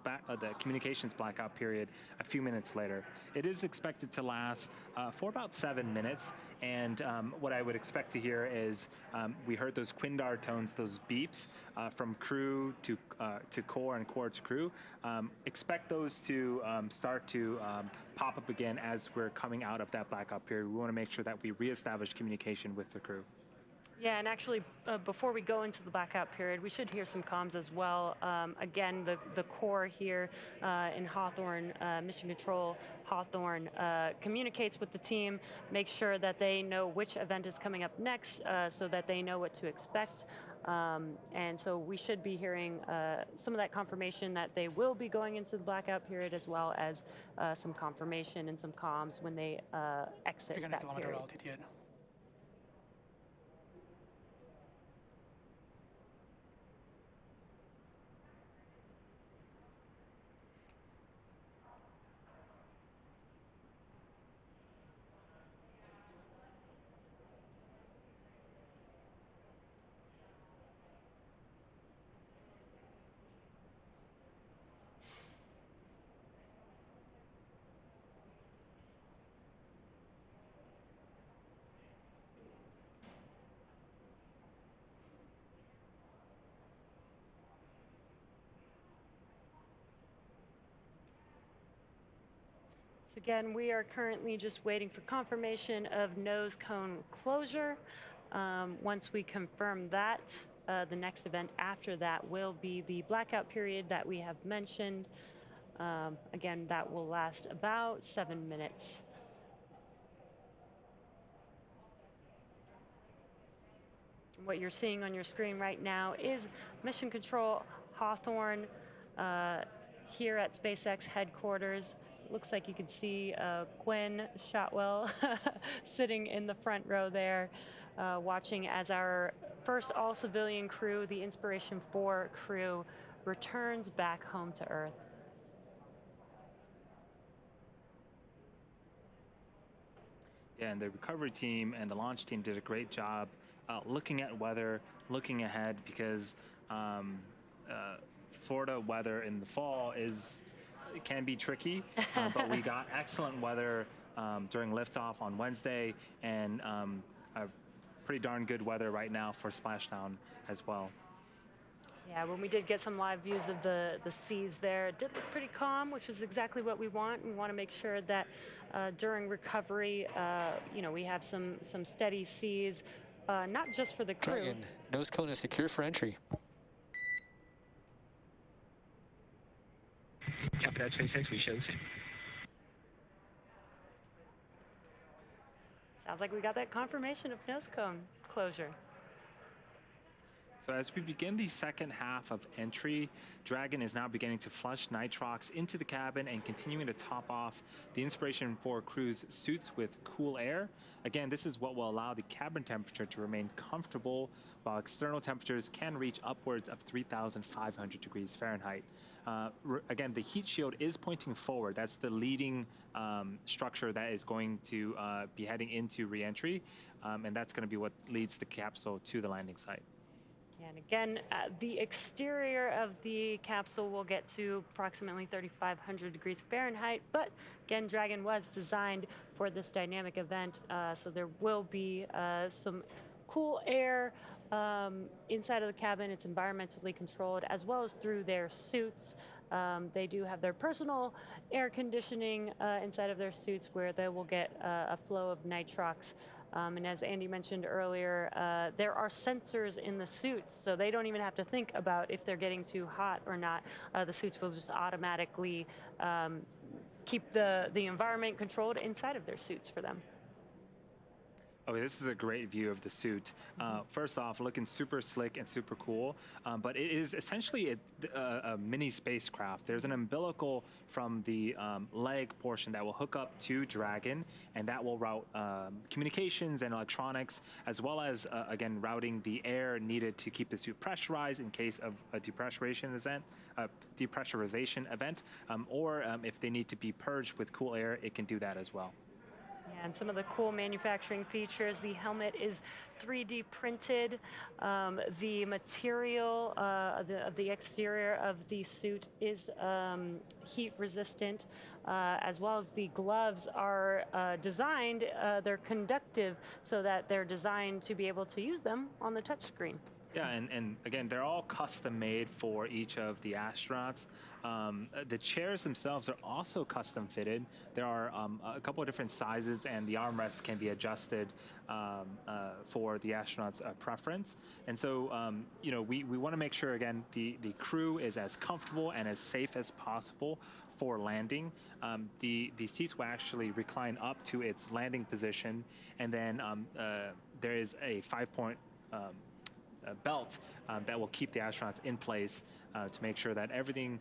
communications blackout period, a few minutes later. It is expected to last for about 7 minutes, and what I would expect to hear is we heard those Quindar tones, those beeps from crew to core and core to crew. Expect those to start to pop up again as we're coming out of that blackout period. We want to make sure that we reestablish communication with the crew. Yeah, and actually, before we go into the blackout period, we should hear some comms as well. Again, the core here in Hawthorne, Mission Control Hawthorne, communicates with the team, makes sure that they know which event is coming up next so that they know what to expect. And so we should be hearing some of that confirmation that they will be going into the blackout period, as well as some confirmation and some comms when they exit that period. Altitude. So again, we are currently just waiting for confirmation of nose cone closure. Once we confirm that, the next event after that will be the blackout period that we have mentioned. Again, that will last about 7 minutes. What you're seeing on your screen right now is Mission Control Hawthorne here at SpaceX headquarters. Looks like you can see Gwen Shotwell sitting in the front row there, watching as our first all-civilian crew, the Inspiration 4 crew, returns back home to Earth. Yeah, and the recovery team and the launch team did a great job looking at weather, looking ahead, because Florida weather in the fall it can be tricky, but we got excellent weather during liftoff on Wednesday, and a pretty darn good weather right now for Splashdown as well. Yeah, when we did get some live views of the seas there, it did look pretty calm, which is exactly what we want. We want to make sure that during recovery, we have some steady seas, not just for the crew. Dragon, nose cone is secure for entry. that, SpaceX. We show the same. Sounds like we got that confirmation of nose cone closure. So as we begin the second half of entry, Dragon is now beginning to flush nitrox into the cabin and continuing to top off the Inspiration 4 crew's suits with cool air. Again, this is what will allow the cabin temperature to remain comfortable, while external temperatures can reach upwards of 3,500 degrees Fahrenheit. Again, the heat shield is pointing forward. That's the leading structure that is going to be heading into re-entry, and that's going to be what leads the capsule to the landing site. And again, the exterior of the capsule will get to approximately 3,500 degrees Fahrenheit, but again, Dragon was designed for this dynamic event, so there will be some cool air inside of the cabin. It's environmentally controlled, as well as through their suits. They do have their personal air conditioning inside of their suits, where they will get a flow of nitrox. And as Andy mentioned earlier, there are sensors in the suits, so they don't even have to think about if they're getting too hot or not. The suits will just automatically keep the environment controlled inside of their suits for them. Okay, this is a great view of the suit. First off, looking super slick and super cool, but it is essentially a mini spacecraft. There's an umbilical from the leg portion that will hook up to Dragon, and that will route communications and electronics, as well as, again, routing the air needed to keep the suit pressurized in case of a depressurization event, or if they need to be purged with cool air, it can do that as well. And some of the cool manufacturing features, the helmet is 3D printed. The material of the exterior of the suit is heat resistant, as well as the gloves are designed, they're conductive, so that they're designed to be able to use them on the touchscreen. Yeah, and again, they're all custom made for each of the astronauts. The chairs themselves are also custom fitted. There are a couple of different sizes, and the armrests can be adjusted for the astronauts' preference. And so, you know, we want to make sure, again, the crew is as comfortable and as safe as possible for landing. The seats will actually recline up to its landing position, and then there is a 5-point belt that will keep the astronauts in place to make sure that everything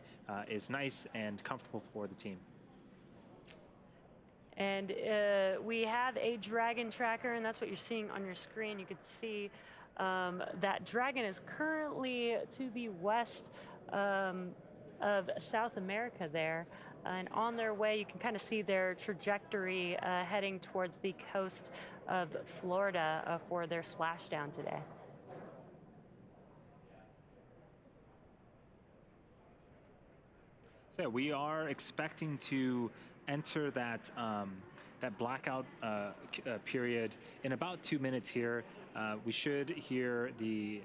is nice and comfortable for the team. And we have a Dragon tracker, and that's what you're seeing on your screen. You can see that Dragon is currently to the west of South America there. And on their way, you can kind of see their trajectory heading towards the coast of Florida for their splashdown today. So yeah, we are expecting to enter that that blackout period in about 2 minutes here. We should hear the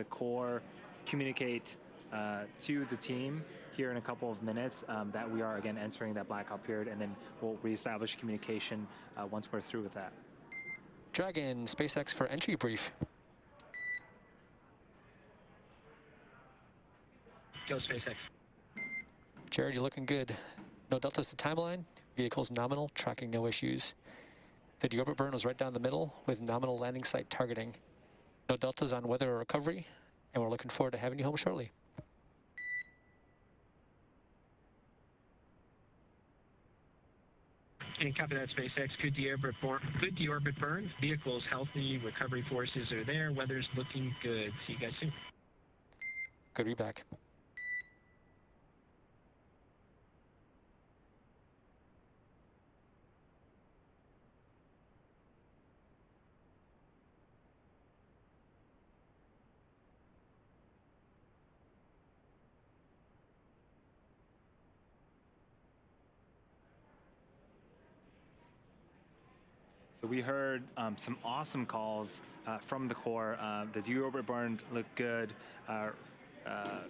core communicate to the team here in a couple of minutes that we are again entering that blackout period, and then we'll reestablish communication once we're through with that. Dragon, SpaceX for entry brief. Go SpaceX. Jared, you're looking good. No deltas to timeline. Vehicle's nominal, tracking no issues. The Deorbit Burn was right down the middle with nominal landing site targeting. No deltas on weather or recovery, and we're looking forward to having you home shortly. And copy that, SpaceX. Good deorbit burn. Vehicle's healthy. Recovery forces are there. Weather's looking good. See you guys soon. Good to be back. So we heard some awesome calls from the core. The Deorbit Burn looked good.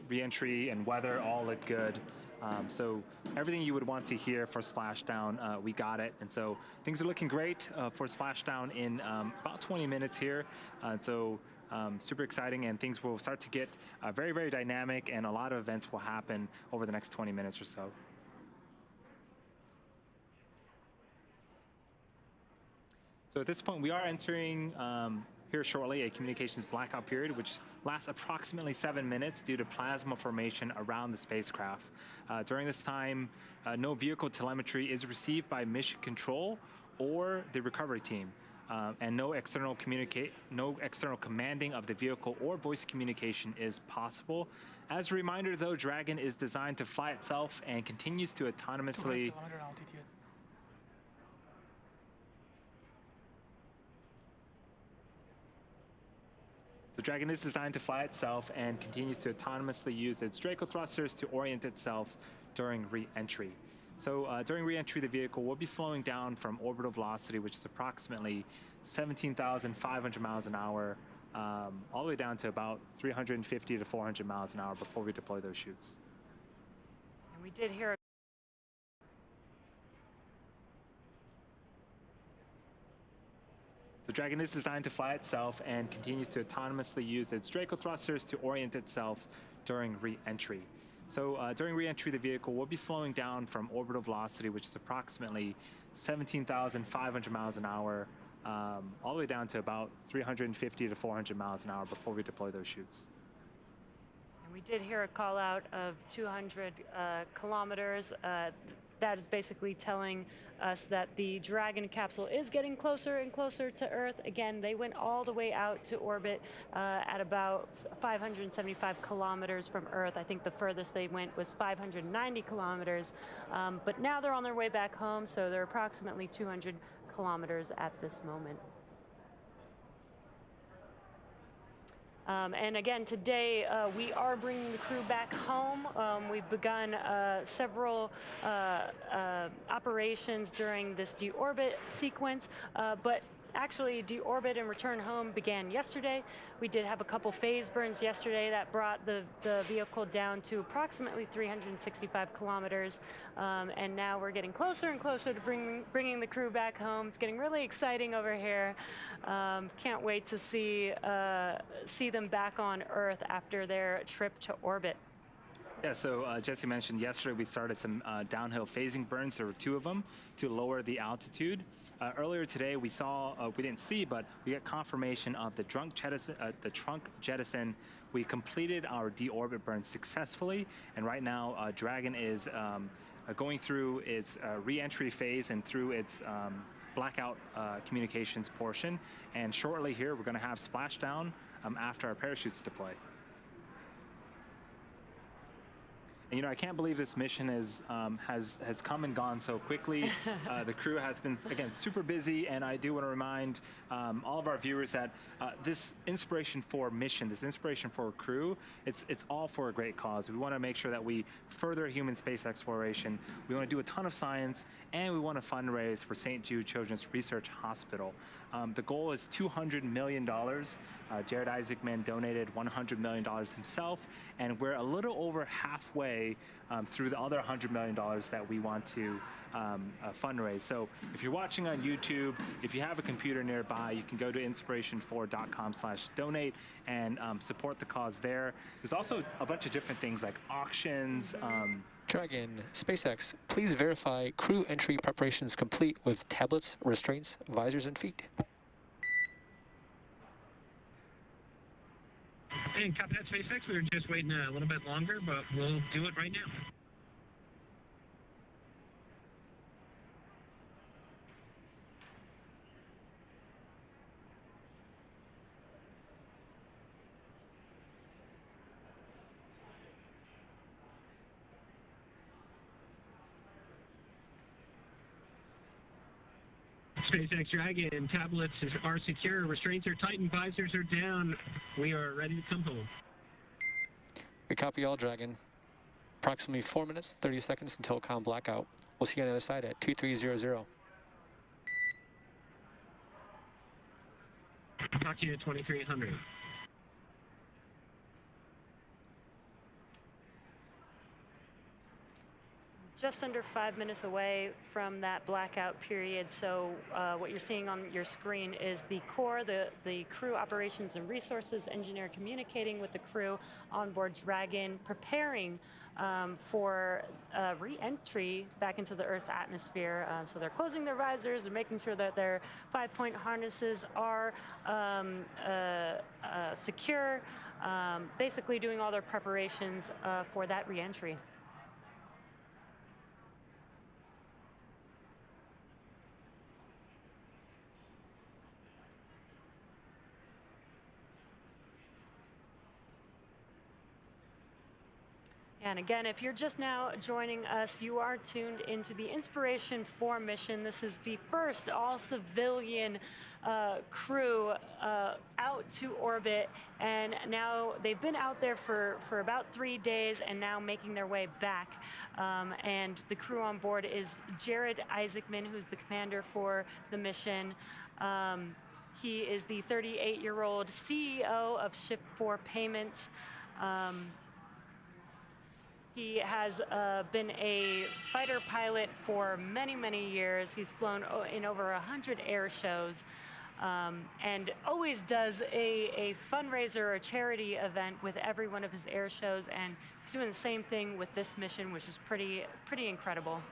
Re-entry and weather all look good. So everything you would want to hear for Splashdown, we got it. And so things are looking great for Splashdown in about 20 minutes here. So Super exciting, and things will start to get very, very dynamic, and a lot of events will happen over the next 20 minutes or so. So at this point, we are entering here shortly a communications blackout period, which lasts approximately 7 minutes due to plasma formation around the spacecraft. During this time, no vehicle telemetry is received by mission control or the recovery team, and no external commanding of the vehicle or voice communication is possible. As a reminder, though, Dragon is designed to fly itself and continues to autonomously. 200 km altitude. So Dragon is designed to fly itself and continues to autonomously use its Draco thrusters to orient itself during re-entry. So during re-entry, the vehicle will be slowing down from orbital velocity, which is approximately 17,500 miles an hour, all the way down to about 350 to 400 miles an hour before we deploy those chutes. And we did hear So Dragon is designed to fly itself and continues to autonomously use its Draco thrusters to orient itself during re-entry. So during re-entry, the vehicle will be slowing down from orbital velocity, which is approximately 17,500 miles an hour, all the way down to about 350 to 400 miles an hour before we deploy those chutes. And we did hear a call out of 200 kilometers. That is basically telling us that the Dragon capsule is getting closer and closer to Earth. Again, they went all the way out to orbit at about 575 kilometers from Earth. I think the furthest they went was 590 kilometers. But now they're on their way back home, so they're approximately 200 kilometers at this moment. And again, today we are bringing the crew back home. We've begun several operations during this deorbit sequence, but actually deorbit and return home began yesterday. We did have a couple phase burns yesterday that brought the vehicle down to approximately 365 kilometers, and now we're getting closer and closer to bringing the crew back home. It's getting really exciting over here. Can't wait to see them back on Earth after their trip to orbit. Yeah, so Jesse mentioned yesterday we started some downhill phasing burns. There were 2 of them to lower the altitude. Earlier today, we saw, we didn't see, but we got confirmation of the trunk jettison. We completed our deorbit burn successfully, and right now, Dragon is going through its re-entry phase and through its blackout communications portion. And shortly here, we're going to have splashdown after our parachutes deploy. And, you know, I can't believe this mission has come and gone so quickly. The crew has been, again, super busy, and I do want to remind all of our viewers that this Inspiration 4 mission, this Inspiration 4 crew, it's all for a great cause. We want to make sure that we further human space exploration. We want to do a ton of science, and we want to fundraise for St. Jude Children's Research Hospital. The goal is $200 million. Jared Isaacman donated $100 million himself, and we're a little over halfway through the other $100 million that we want to fundraise. So if you're watching on YouTube, if you have a computer nearby, you can go to inspiration4.com/donate and support the cause there. There's also a bunch of different things like auctions. Dragon, SpaceX, please verify crew entry preparations complete with tablets, restraints, visors, and feet. And copy that, SpaceX. We were just waiting a little bit longer, but we'll do it right now. SpaceX Dragon, tablets are secure, restraints are tightened, visors are down. We are ready to come home. We copy all, Dragon. Approximately 4 minutes, 30 seconds until comm blackout. We'll see you on the other side at 2300. Talk to you at 2300. just under 5 minutes away from that blackout period. So what you're seeing on your screen is the core, the crew operations and resources engineer communicating with the crew on board Dragon, preparing for re-entry back into the Earth's atmosphere. So they're closing their visors and making sure that their 5-point harnesses are secure, basically doing all their preparations for that re-entry. And again, if you're just now joining us, you are tuned into the Inspiration 4 mission. This is the first all-civilian crew out to orbit, and now they've been out there for about 3 days and now making their way back. And the crew on board is Jared Isaacman, who's the commander for the mission. He is the 38-year-old CEO of Shift 4 Payments. He has been a fighter pilot for many, many years. He's flown in over 100 air shows, and always does a fundraiser or a charity event with every one of his air shows, and he's doing the same thing with this mission, which is pretty incredible.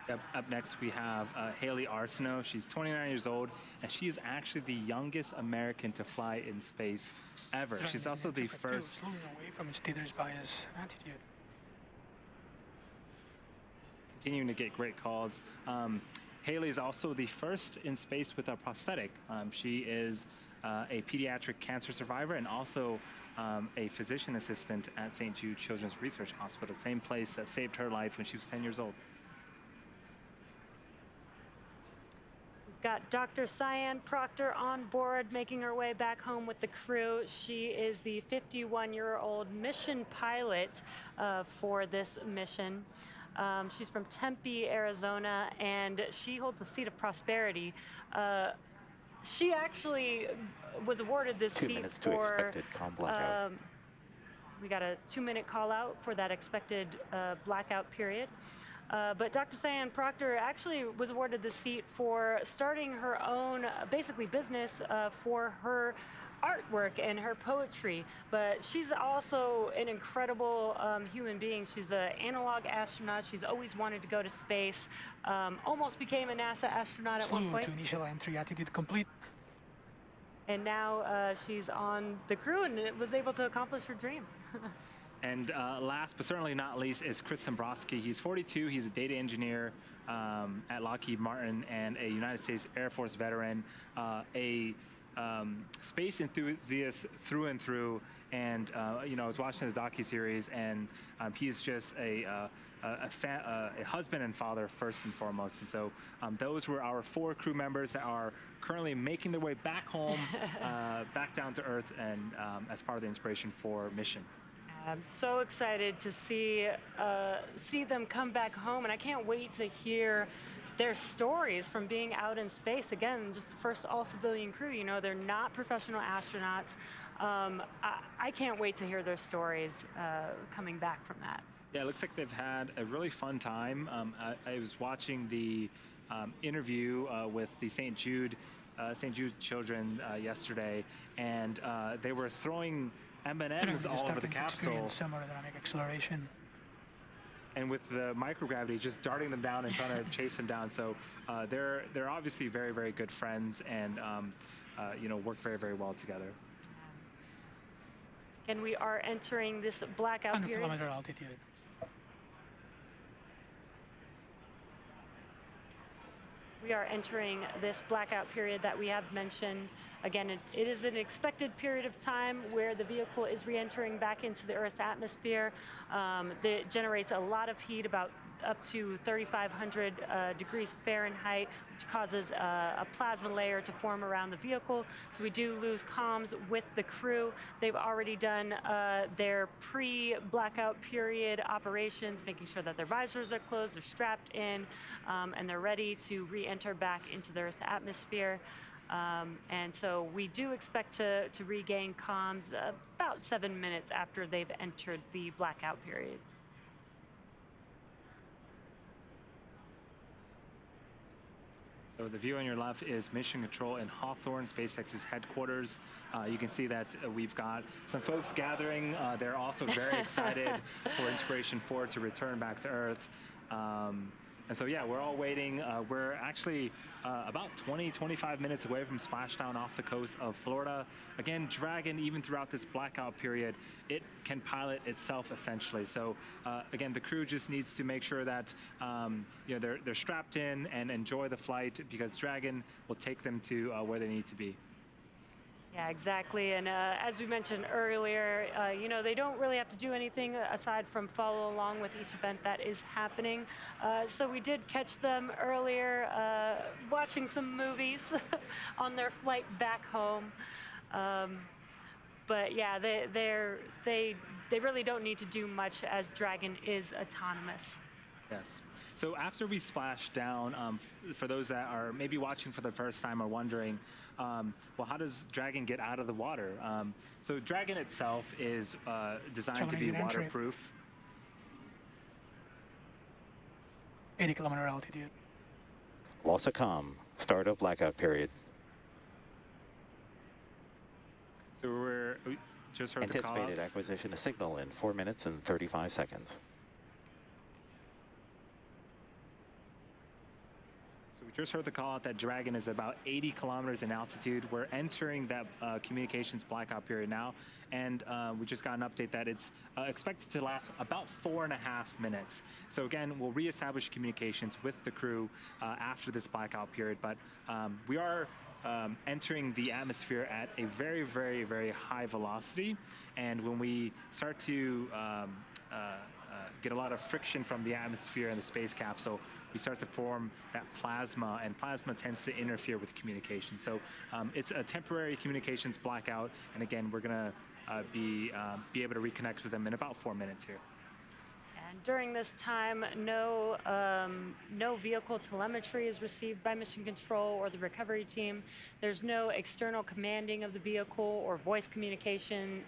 Yep. Up next, we have Hayley Arceneaux. She's 29 years old, and she is actually the youngest American to fly in space ever. She's also the first. Slowing away from its theaters by his attitude. Continuing to get great calls. Hayley is also the first in space with a prosthetic. She is a pediatric cancer survivor and also a physician assistant at St. Jude Children's Research Hospital, same place that saved her life when she was 10 years old. Got Dr. Cyan Proctor on board, making her way back home with the crew. She is the 51-year-old mission pilot for this mission. She's from Tempe, Arizona, and she holds the seat of prosperity. She actually was awarded this seat 2 minutes to expected com blackout. We got a 2-minute call out for that expected blackout period. But Dr. Sian Proctor actually was awarded the seat for starting her own, basically, business for her artwork and her poetry. But she's also an incredible human being. She's an analog astronaut. She's always wanted to go to space. Almost became a NASA astronaut at one point. To initial entry, attitude complete. And now she's on the crew and was able to accomplish her dream. And last but certainly not least is Chris Sembroski. He's 42. He's a data engineer at Lockheed Martin and a United States Air Force veteran, a space enthusiast through and through. And you know, I was watching the docuseries, and he's just a husband and father first and foremost. And so those were our 4 crew members that are currently making their way back home, back down to Earth, and as part of the Inspiration 4 mission. I'm so excited to see them come back home, and I can't wait to hear their stories from being out in space. Again, just the first all-civilian crew. You know, they're not professional astronauts. I can't wait to hear their stories coming back from that. Yeah, it looks like they've had a really fun time. I was watching the interview with the St. Jude children yesterday, and they were throwing M&Ms all over the capsule. Thermodynamic acceleration. And with the microgravity just darting them down and trying to chase them down. So they're obviously very, very good friends, and you know, work very, very well together. And we are entering this blackout 100 period. kilometer altitude. We are entering this blackout period that we have mentioned. Again, it is an expected period of time where the vehicle is re-entering back into the Earth's atmosphere. That generates a lot of heat, about up to 3,500 degrees Fahrenheit, which causes a plasma layer to form around the vehicle. So we do lose comms with the crew. They've already done their pre-blackout period operations, making sure that their visors are closed, they're strapped in, and they're ready to re-enter back into the Earth's atmosphere. And so we do expect to regain comms about 7 minutes after they've entered the blackout period. So the view on your left is Mission Control in Hawthorne, SpaceX's headquarters. You can see that we've got some folks gathering. They're also very excited for Inspiration 4 to return back to Earth. And so, yeah, we're all waiting. We're actually about 20-25 minutes away from Splashdown off the coast of Florida. Again, Dragon, even throughout this blackout period, it can pilot itself essentially. So, again, the crew just needs to make sure that you know, they're strapped in and enjoy the flight, because Dragon will take them to where they need to be. Yeah, exactly. And as we mentioned earlier, you know, they don't really have to do anything aside from follow along with each event that is happening. So we did catch them earlier watching some movies on their flight back home. But yeah, they really don't need to do much, as Dragon is autonomous. Yes. So after we splash down, for those that are maybe watching for the first time or wondering, well, how does Dragon get out of the water? So Dragon itself is designed to be waterproof. 80-kilometer altitude. Loss of comm. Start of blackout period. So we just heard the call-outs. Anticipated acquisition of signal in 4 minutes and 35 seconds. We just heard the call out that Dragon is about 80 kilometers in altitude. We're entering that communications blackout period now, and we just got an update that it's expected to last about 4.5 minutes. So again, we'll reestablish communications with the crew after this blackout period, but we are entering the atmosphere at a very, very, very high velocity, and when we start to get a lot of friction from the atmosphere and the space capsule, we start to form that plasma, and plasma tends to interfere with communication. So it's a temporary communications blackout, and again, we're gonna be able to reconnect with them in about 4 minutes here. And during this time, no vehicle telemetry is received by Mission Control or the recovery team. There's no external commanding of the vehicle or voice communication.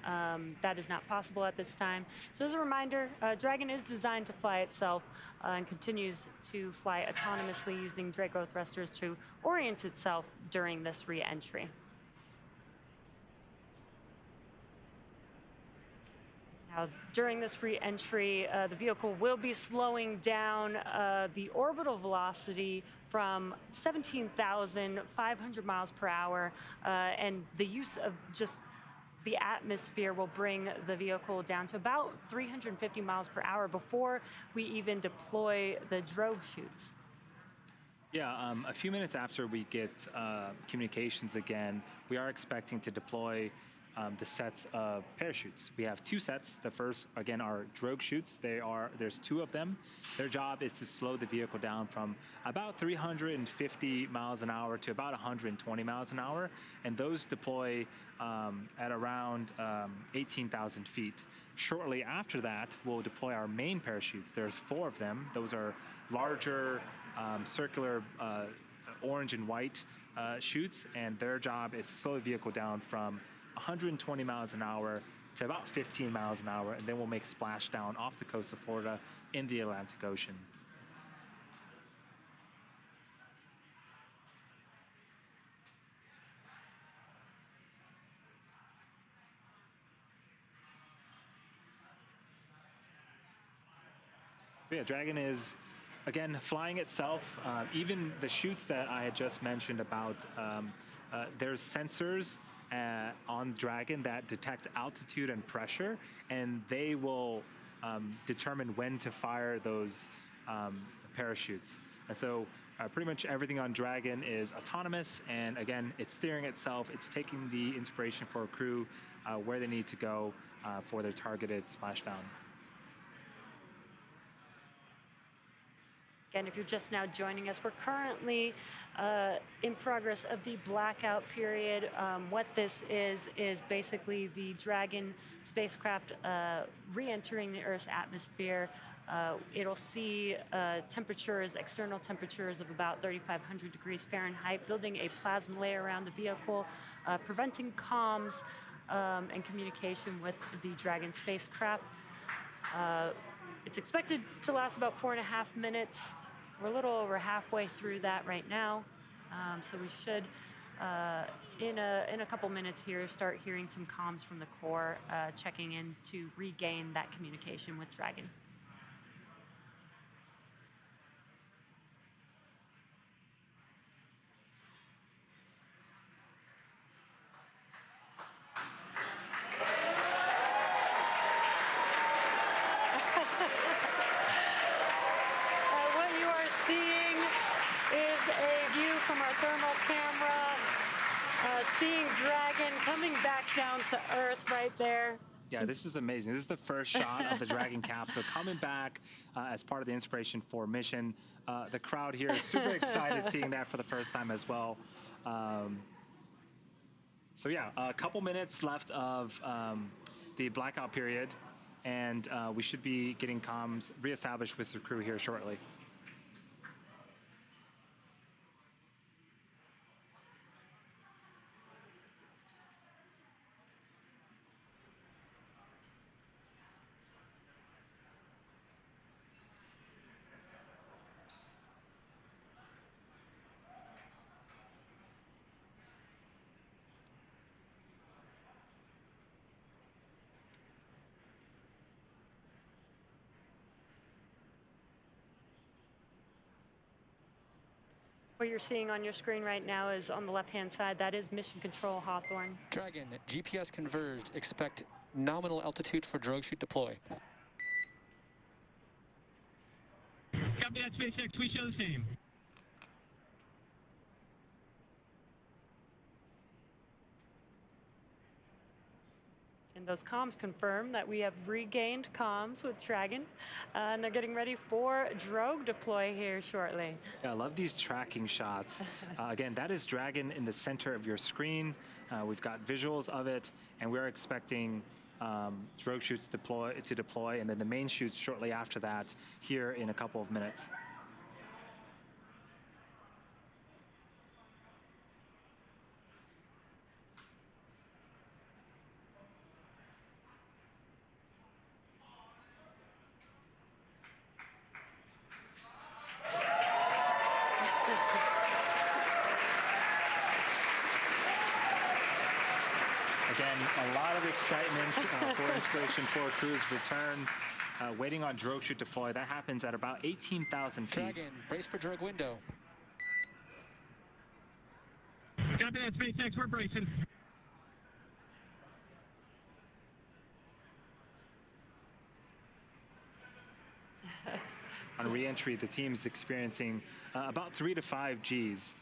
That is not possible at this time. So as a reminder, Dragon is designed to fly itself and continues to fly autonomously using Draco thrusters to orient itself during this re-entry. Now, during this re-entry, the vehicle will be slowing down the orbital velocity from 17,500 miles per hour, and the use of just the atmosphere will bring the vehicle down to about 350 miles per hour before we even deploy the drogue chutes. Yeah, a few minutes after we get communications again, we are expecting to deploy the sets of parachutes. We have 2 sets. The first, again, are drogue chutes. There's 2 of them. Their job is to slow the vehicle down from about 350 miles an hour to about 120 miles an hour, and those deploy at around 18,000 feet. Shortly after that, we'll deploy our main parachutes. There's 4 of them. Those are larger, circular, orange and white chutes, and their job is to slow the vehicle down from 120 miles an hour to about 15 miles an hour, and then we'll make splashdown off the coast of Florida in the Atlantic Ocean. So yeah, Dragon is, again, flying itself. Even the chutes that I had just mentioned about, there's sensors on Dragon that detect altitude and pressure, and they will determine when to fire those parachutes. And so pretty much everything on Dragon is autonomous, and again, it's steering itself. It's taking the Inspiration 4 crew where they need to go for their targeted splashdown. Again, if you're just now joining us, we're currently in progress of the blackout period. What this is basically the Dragon spacecraft re-entering the Earth's atmosphere. It'll see temperatures, external temperatures of about 3,500 degrees Fahrenheit, building a plasma layer around the vehicle, preventing comms and communication with the Dragon spacecraft. It's expected to last about 4.5 minutes. We're a little over halfway through that right now. So we should, in a couple minutes here, start hearing some comms from the core, checking in to regain that communication with Dragon. From our thermal camera, seeing Dragon coming back down to Earth right there. Yeah, this is amazing. This is the first shot of the Dragon capsule coming back as part of the Inspiration 4 mission. The crowd here is super excited seeing that for the first time as well. So yeah, a couple minutes left of the blackout period, and we should be getting comms reestablished with the crew here shortly. What you're seeing on your screen right now is on the left-hand side. That is Mission Control Hawthorne. Dragon, GPS converged. Expect nominal altitude for drogue chute deploy. Copy that, SpaceX. We show the same. And those comms confirm that we have regained comms with Dragon, and they're getting ready for drogue deploy here shortly. Yeah, I love these tracking shots. Again, that is Dragon in the center of your screen. We've got visuals of it, and we're expecting drogue chutes to deploy, and then the main chutes shortly after that here in a couple of minutes. Again, a lot of excitement for Inspiration 4 crew's return, waiting on drogue chute deploy. That happens at about 18,000 feet. Dragon, brace for drogue window. Copy that, SpaceX. We're bracing. On re-entry, the team's experiencing about 3 to 5 Gs.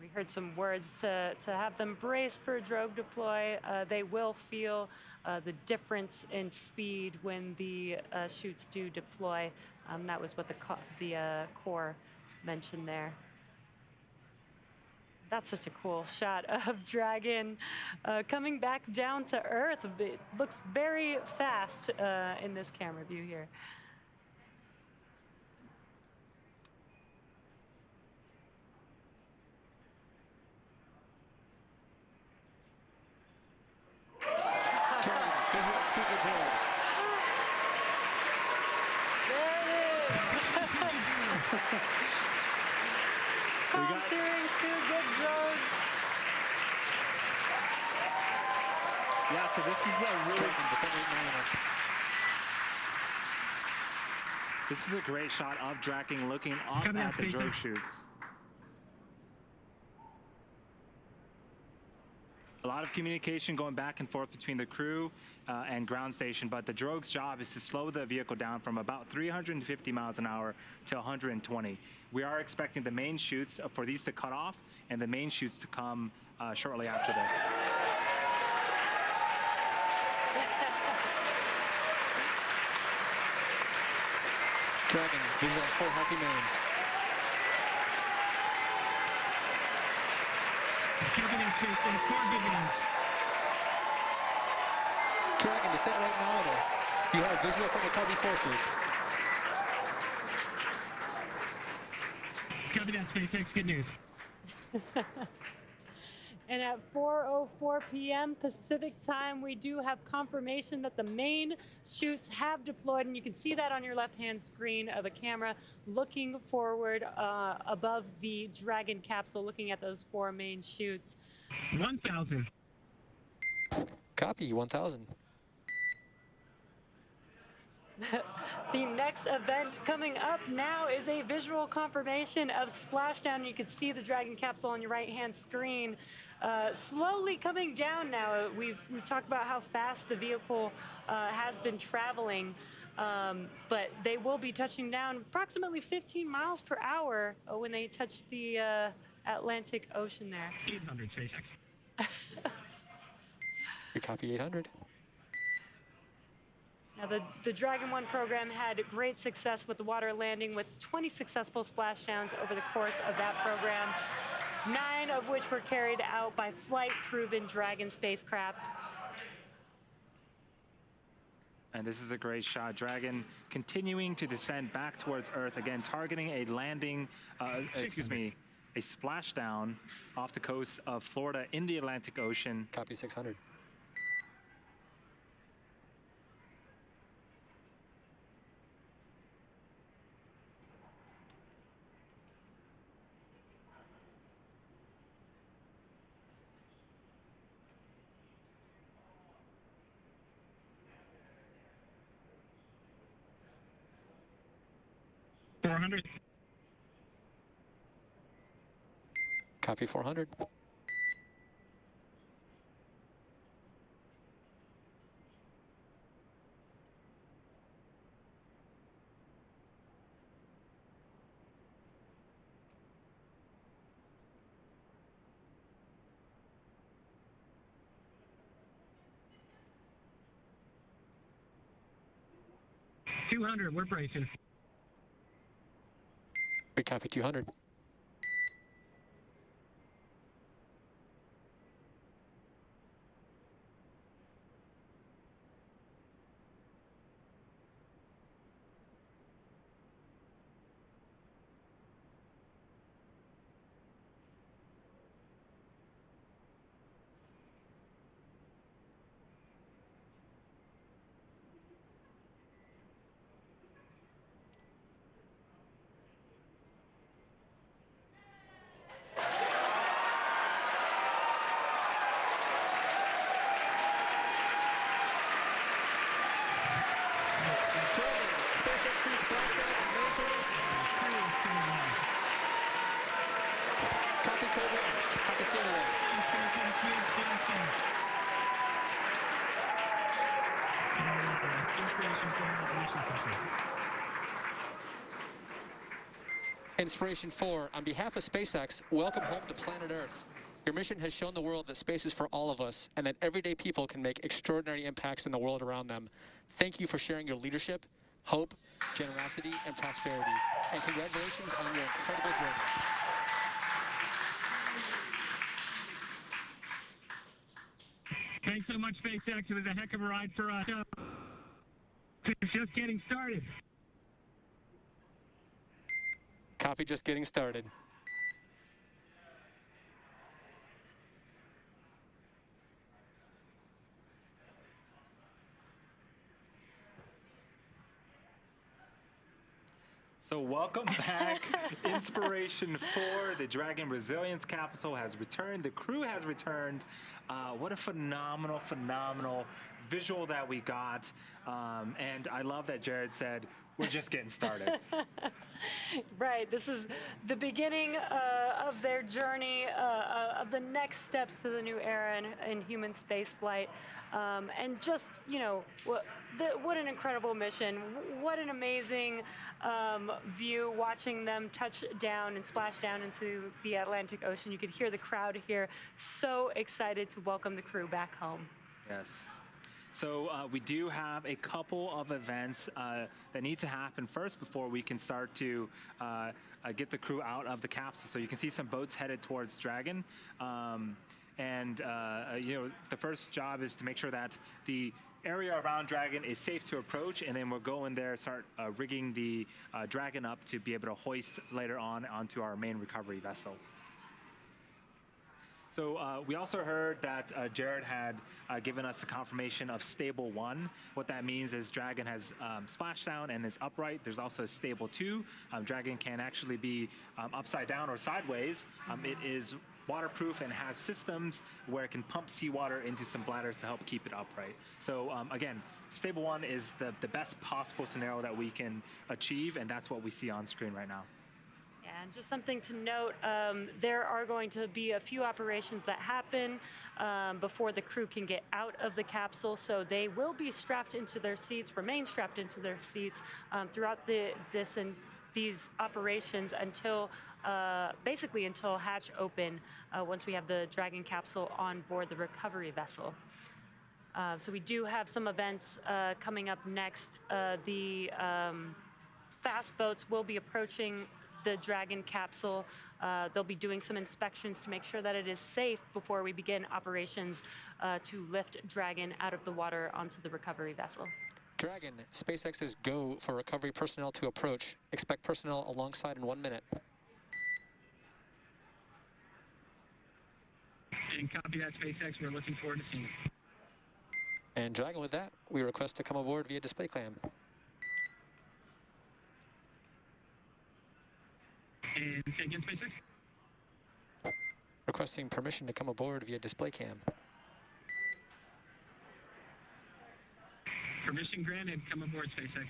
We heard some words to have them brace for drogue deploy. They will feel the difference in speed when the chutes do deploy. That was what the core mentioned there. That's such a cool shot of Dragon coming back down to Earth. It looks very fast in this camera view here. Yeah, so this is a really... This is a great shot of Dragon looking up at the drogue chutes. A lot of communication going back and forth between the crew and ground station, but the drogue's job is to slow the vehicle down from about 350 miles an hour to 120. We are expecting the main chutes for these to cut off and the main chutes to come shortly after this. Dragon, these are 4 healthy mains. Dragon, descend right nominal. You have visual from recovery forces. Copy that, SpaceX. Good news. And at 4:04 p.m. Pacific time, we do have confirmation that the main chutes have deployed, and you can see that on your left-hand screen of a camera looking forward above the Dragon capsule, looking at those 4 main chutes. 1,000. Copy, 1,000. The next event coming up now is a visual confirmation of Splashdown. You can see the Dragon capsule on your right-hand screen slowly coming down now. We've talked about how fast the vehicle has been traveling, but they will be touching down approximately 15 miles per hour when they touch the Atlantic Ocean there. 800 SpaceX. We copy 800. Now, the Dragon 1 program had great success with the water landing, with 20 successful splashdowns over the course of that program, 9 of which were carried out by flight-proven Dragon spacecraft. And this is a great shot. Dragon continuing to descend back towards Earth, again targeting a landing, a splashdown off the coast of Florida in the Atlantic Ocean. Copy 600. Copy 400. We're bracing. We copy 200. Inspiration 4, on behalf of SpaceX, welcome home to planet Earth. Your mission has shown the world that space is for all of us and that everyday people can make extraordinary impacts in the world around them. Thank you for sharing your leadership, hope, generosity, and prosperity. And congratulations on your incredible journey. Thanks so much, SpaceX. It was a heck of a ride for us. It's just getting started. Copy, just getting started. So welcome back. Inspiration 4, the Dragon Resilience capsule has returned. The crew has returned. What a phenomenal, phenomenal visual that we got. And I love that Jared said, we're just getting started. Right, this is the beginning of their journey, of the next steps to the new era in human space flight. And just, you know, what an incredible mission. What an amazing view watching them touch down and splash down into the Atlantic Ocean. You could hear the crowd here, so excited to welcome the crew back home. Yes. So we do have a couple of events that need to happen first before we can start to get the crew out of the capsule. So you can see some boats headed towards Dragon. You know, the first job is to make sure that the area around Dragon is safe to approach, and then we'll go in there, start rigging the Dragon up to be able to hoist later on onto our main recovery vessel. So we also heard that Jared had given us the confirmation of stable 1. What that means is Dragon has splashdown and is upright. There's also stable 2. Dragon can actually be upside down or sideways. It is waterproof and has systems where it can pump seawater into some bladders to help keep it upright. So again, stable 1 is the best possible scenario that we can achieve, and that's what we see on screen right now. And just something to note, there are going to be a few operations that happen before the crew can get out of the capsule, so they will be strapped into their seats, remain strapped into their seats throughout these operations until basically until hatch open once we have the Dragon capsule on board the recovery vessel. So we do have some events coming up next. The fast boats will be approaching the Dragon capsule. They'll be doing some inspections to make sure that it is safe before we begin operations to lift Dragon out of the water onto the recovery vessel. Dragon, SpaceX is go for recovery personnel to approach. Expect personnel alongside in 1 minute. And copy that, SpaceX. We're looking forward to seeing you. And Dragon, with that, we request to come aboard via display cam. And say again, SpaceX. Requesting permission to come aboard via display cam. Permission granted. Come aboard, SpaceX.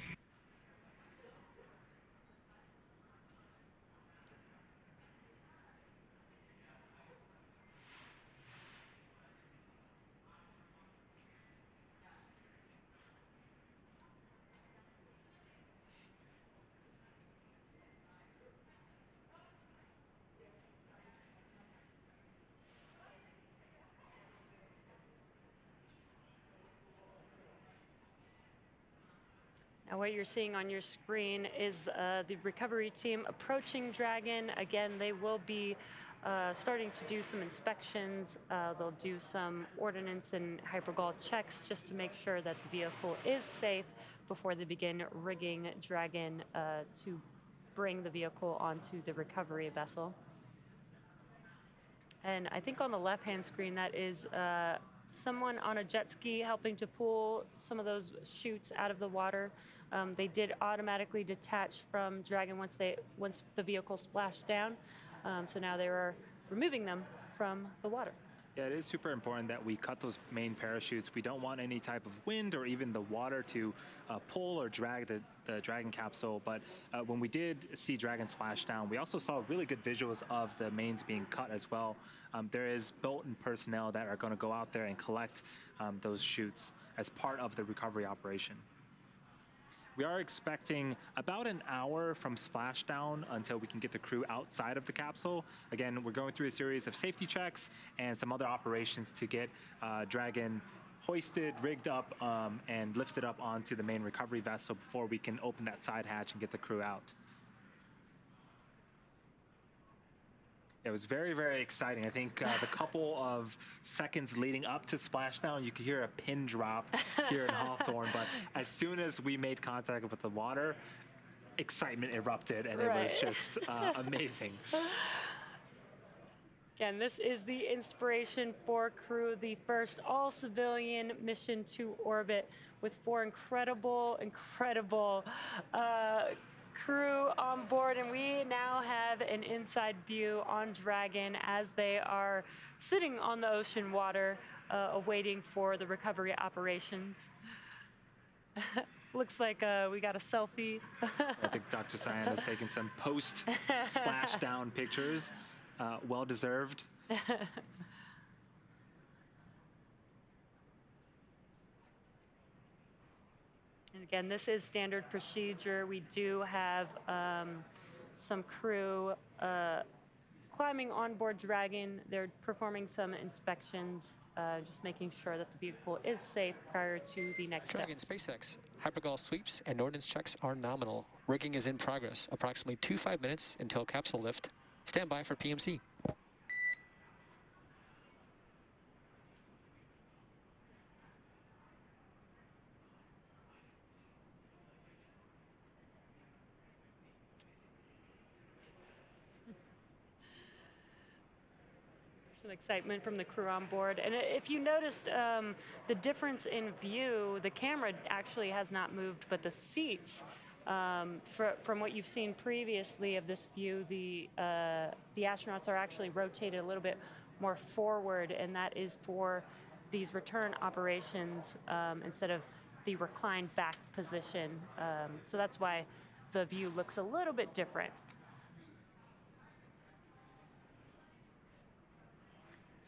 Now what you're seeing on your screen is the recovery team approaching Dragon. Again, they will be starting to do some inspections. They'll do some ordnance and hypergol checks just to make sure that the vehicle is safe before they begin rigging Dragon to bring the vehicle onto the recovery vessel. And I think on the left-hand screen, that is someone on a jet ski helping to pull some of those chutes out of the water. They did automatically detach from Dragon once the vehicle splashed down. So now they are removing them from the water. Yeah, it is super important that we cut those main parachutes. We don't want any type of wind or even the water to pull or drag the Dragon capsule. But when we did see Dragon splash down, we also saw really good visuals of the mains being cut as well. There is Bolton personnel that are going to go out there and collect those chutes as part of the recovery operation. We are expecting about an hour from splashdown until we can get the crew outside of the capsule. Again, we're going through a series of safety checks and some other operations to get Dragon hoisted, rigged up, and lifted up onto the main recovery vessel before we can open that side hatch and get the crew out. It was very, very exciting. I think the couple of seconds leading up to splashdown, you could hear a pin drop here in Hawthorne. But as soon as we made contact with the water, excitement erupted, and it was just amazing. Again, this is the Inspiration 4 crew, the first all-civilian mission to orbit with 4 incredible crew on board, and we now have an inside view on Dragon as they are sitting on the ocean water awaiting for the recovery operations. Looks like we got a selfie. I think Dr. Cyan is taking some post-splashdown pictures. Well deserved. And again, this is standard procedure. We do have some crew climbing on board Dragon. They're performing some inspections, just making sure that the vehicle is safe prior to the next Dragon step. SpaceX, hypergol sweeps and ordnance checks are nominal. Rigging is in progress. Approximately 25 minutes until capsule lift. Stand by for PMC. So some excitement from the crew on board. And if you noticed the difference in view, the camera actually has not moved, but the seats, from what you've seen previously of this view, the astronauts are actually rotated a little bit more forward, and that is for these return operations instead of the reclined back position. So that's why the view looks a little bit different.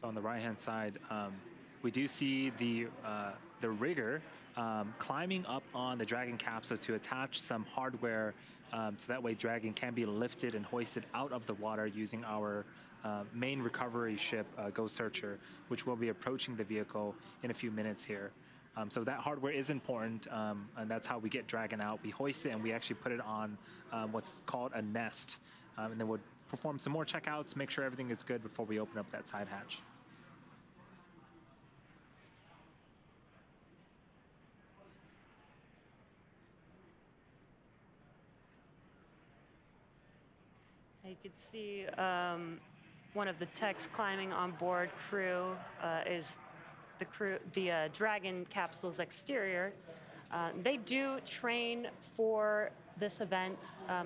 So on the right-hand side, we do see the rigger climbing up on the Dragon capsule to attach some hardware, so that way Dragon can be lifted and hoisted out of the water using our main recovery ship, Ghost Searcher, which will be approaching the vehicle in a few minutes here. So that hardware is important, and that's how we get Dragon out. We hoist it and we actually put it on what's called a nest, and then we'll perform some more checkouts, make sure everything is good before we open up that side hatch. You could see one of the techs climbing on board. Crew is the Dragon capsule's exterior. They do train for this event.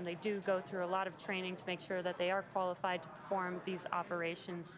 They do go through a lot of training to make sure that they are qualified to perform these operations.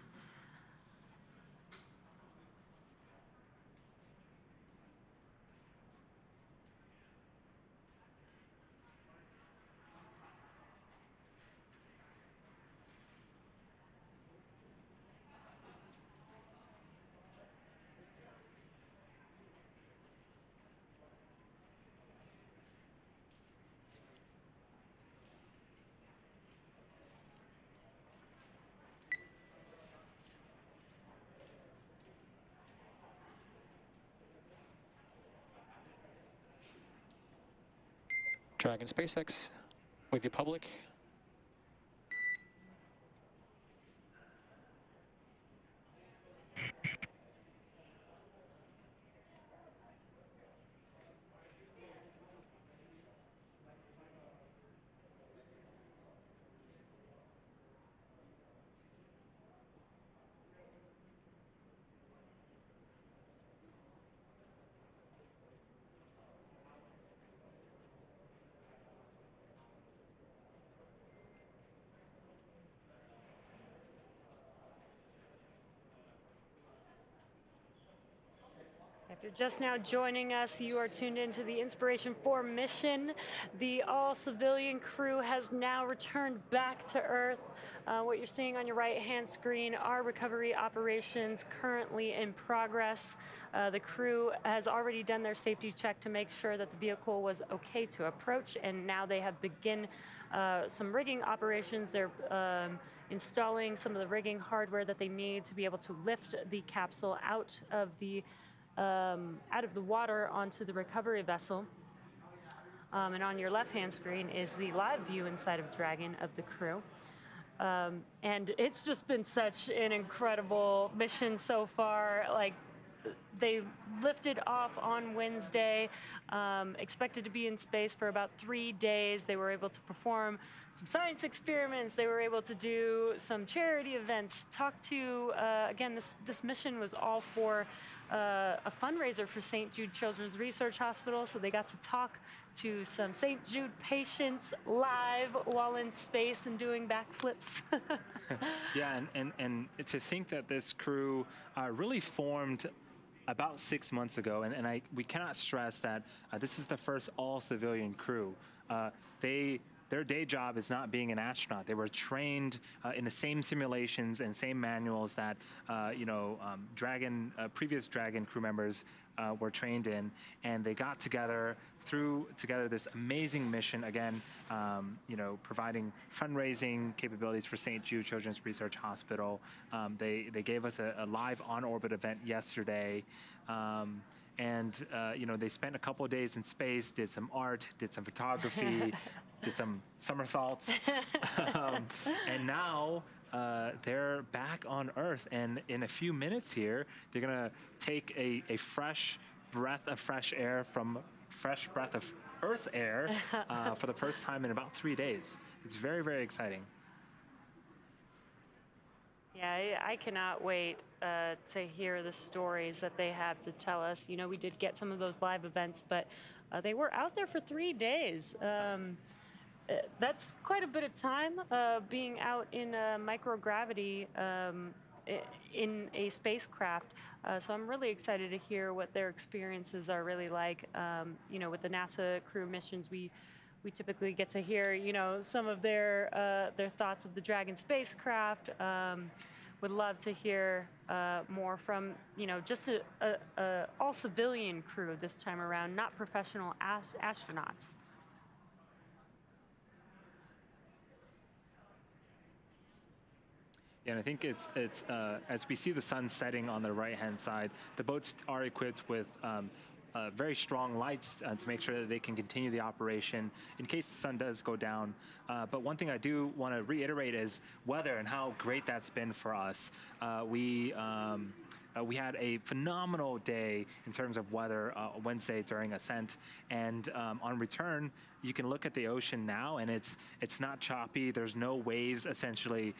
Dragon SpaceX with you, public. If you're just now joining us, you are tuned into the Inspiration 4 mission. The all-civilian crew has now returned back to Earth. What you're seeing on your right-hand screen are recovery operations currently in progress. The crew has already done their safety check to make sure that the vehicle was okay to approach, and now they have begun some rigging operations. They're installing some of the rigging hardware that they need to be able to lift the capsule out of the water onto the recovery vessel. And on your left-hand screen is the live view inside of Dragon of the crew. And it's just been such an incredible mission so far. Like, they lifted off on Wednesday, expected to be in space for about 3 days. They were able to perform some science experiments. They were able to do some charity events, talk to, again, this mission was all for a fundraiser for St. Jude Children's Research Hospital. So they got to talk to some St. Jude patients live while in space and doing backflips. Yeah, and to think that this crew really formed about 6 months ago, and we cannot stress that this is the first all-civilian crew. Their day job is not being an astronaut. They were trained in the same simulations and same manuals that previous Dragon crew members were trained in, and they got together, threw together this amazing mission. Again, providing fundraising capabilities for St. Jude Children's Research Hospital. They gave us a live on-orbit event yesterday. They spent a couple of days in space, did some art, did some photography, did some somersaults, and now they're back on Earth. And in a few minutes here, they're gonna take a fresh breath of fresh air from fresh breath of Earth air for the first time in about 3 days. It's very, very exciting. Yeah, I cannot wait to hear the stories that they have to tell us. You know, we did get some of those live events, but they were out there for 3 days. That's quite a bit of time being out in microgravity in a spacecraft. So I'm really excited to hear what their experiences are really like. You know, with the NASA crew missions, we typically get to hear, you know, some of their thoughts of the Dragon spacecraft. Would love to hear more from, you know, just a all civilian crew this time around, not professional astronauts. Yeah, and I think it's as we see the sun setting on the right-hand side, the boats are equipped with very strong lights to make sure that they can continue the operation in case the sun does go down. But one thing I do want to reiterate is weather and how great that's been for us. We had a phenomenal day in terms of weather Wednesday during ascent, and on return, you can look at the ocean now, and it's not choppy. There's no waves essentially.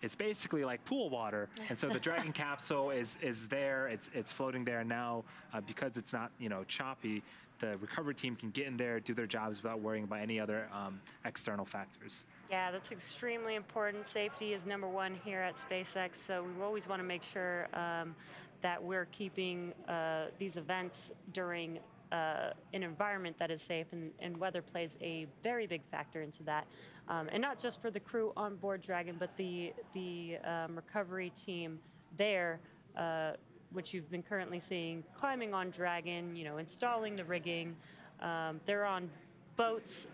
It's basically like pool water, and so the Dragon capsule is there. It's floating there now because it's not, you know, choppy. The recovery team can get in there, do their jobs without worrying about any other external factors. Yeah, that's extremely important. Safety is #1 here at SpaceX, so we always want to make sure that we're keeping these events during an environment that is safe, and weather plays a very big factor into that. And not just for the crew on board Dragon, but the recovery team there, which you've been currently seeing climbing on Dragon, you know, installing the rigging. They're on boats,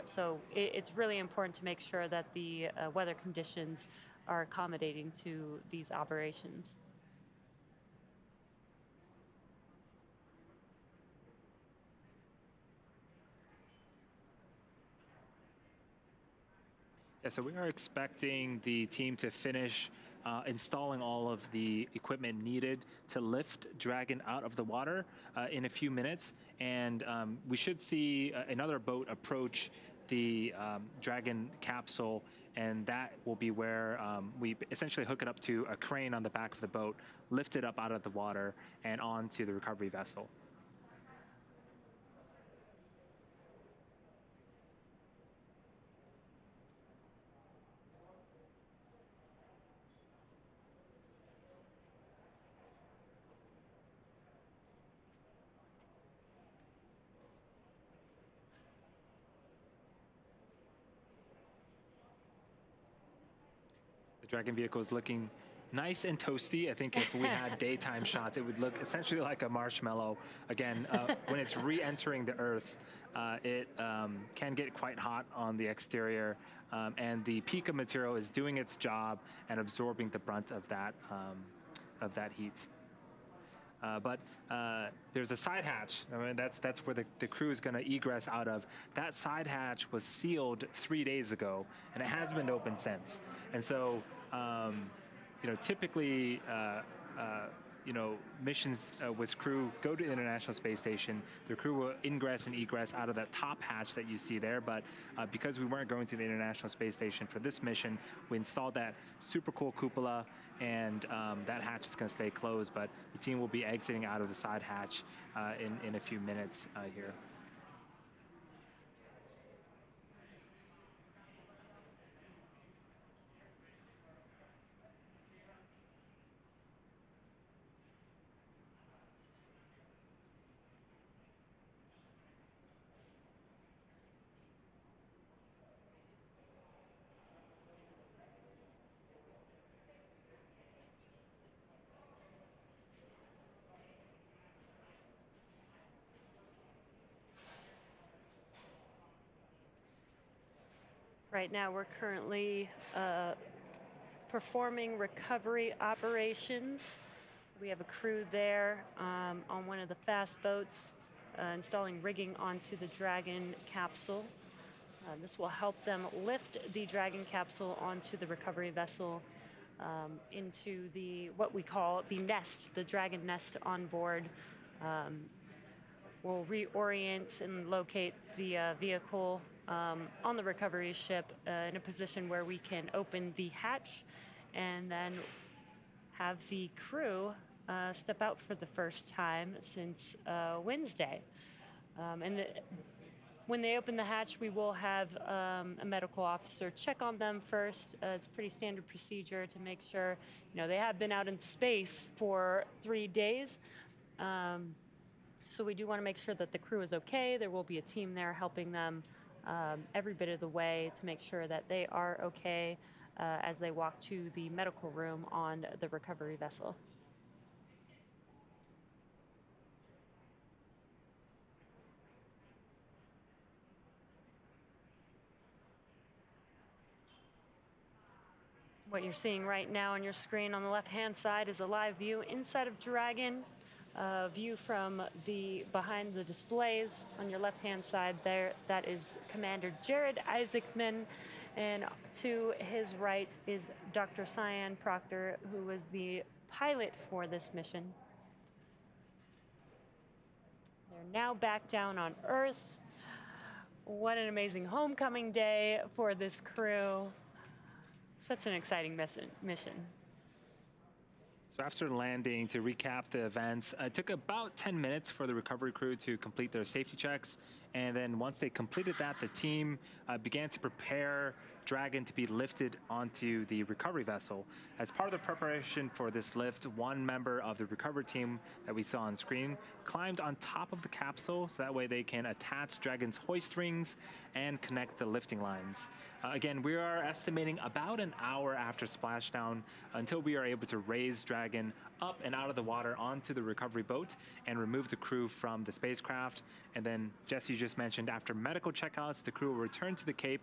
so it's really important to make sure that the weather conditions are accommodating to these operations. Yeah, so we are expecting the team to finish installing all of the equipment needed to lift Dragon out of the water in a few minutes. And we should see another boat approach the Dragon capsule, and that will be where we essentially hook it up to a crane on the back of the boat, lift it up out of the water and onto the recovery vessel. Dragon vehicle is looking nice and toasty. I think if we had daytime shots, it would look essentially like a marshmallow. Again, when it's re-entering the Earth, it can get quite hot on the exterior, and the Pika material is doing its job and absorbing the brunt of that heat. But there's a side hatch. I mean, that's where the crew is going to egress out of. That side hatch was sealed 3 days ago, and it hasn't been opened since. And so, you know, typically, you know, missions with crew go to the International Space Station. The crew will ingress and egress out of that top hatch that you see there. But because we weren't going to the International Space Station for this mission, we installed that super cool cupola, and that hatch is going to stay closed. But the team will be exiting out of the side hatch in a few minutes here. Right now, we're currently performing recovery operations. We have a crew there on one of the fast boats, installing rigging onto the Dragon capsule. This will help them lift the Dragon capsule onto the recovery vessel into what we call the nest, the Dragon nest on board. We'll reorient and locate the vehicle on the recovery ship in a position where we can open the hatch and then have the crew step out for the first time since Wednesday. When they open the hatch, we will have a medical officer check on them first. It's pretty standard procedure to make sure, they have been out in space for 3 days. So we do want to make sure that the crew is okay. There will be a team there helping them every bit of the way to make sure that they are okay as they walk to the medical room on the recovery vessel. What you're seeing right now on your screen on the left-hand side is a live view inside of Dragon, view from behind the displays. On your left-hand side there, that is Commander Jared Isaacman, and to his right is Dr. Cyan Proctor, who was the pilot for this mission. They're now back down on Earth. What an amazing homecoming day for this crew. Such an exciting mission. So after landing, to recap the events, it took about 10 minutes for the recovery crew to complete their safety checks. And then once they completed that, the team began to prepare Dragon to be lifted onto the recovery vessel. As part of the preparation for this lift, one member of the recovery team that we saw on screen climbed on top of the capsule, so that way they can attach Dragon's hoist rings and connect the lifting lines. Again, we are estimating about an hour after splashdown until we are able to raise Dragon up and out of the water onto the recovery boat and remove the crew from the spacecraft. And then, Jess, you just mentioned, after medical checkouts, the crew will return to the Cape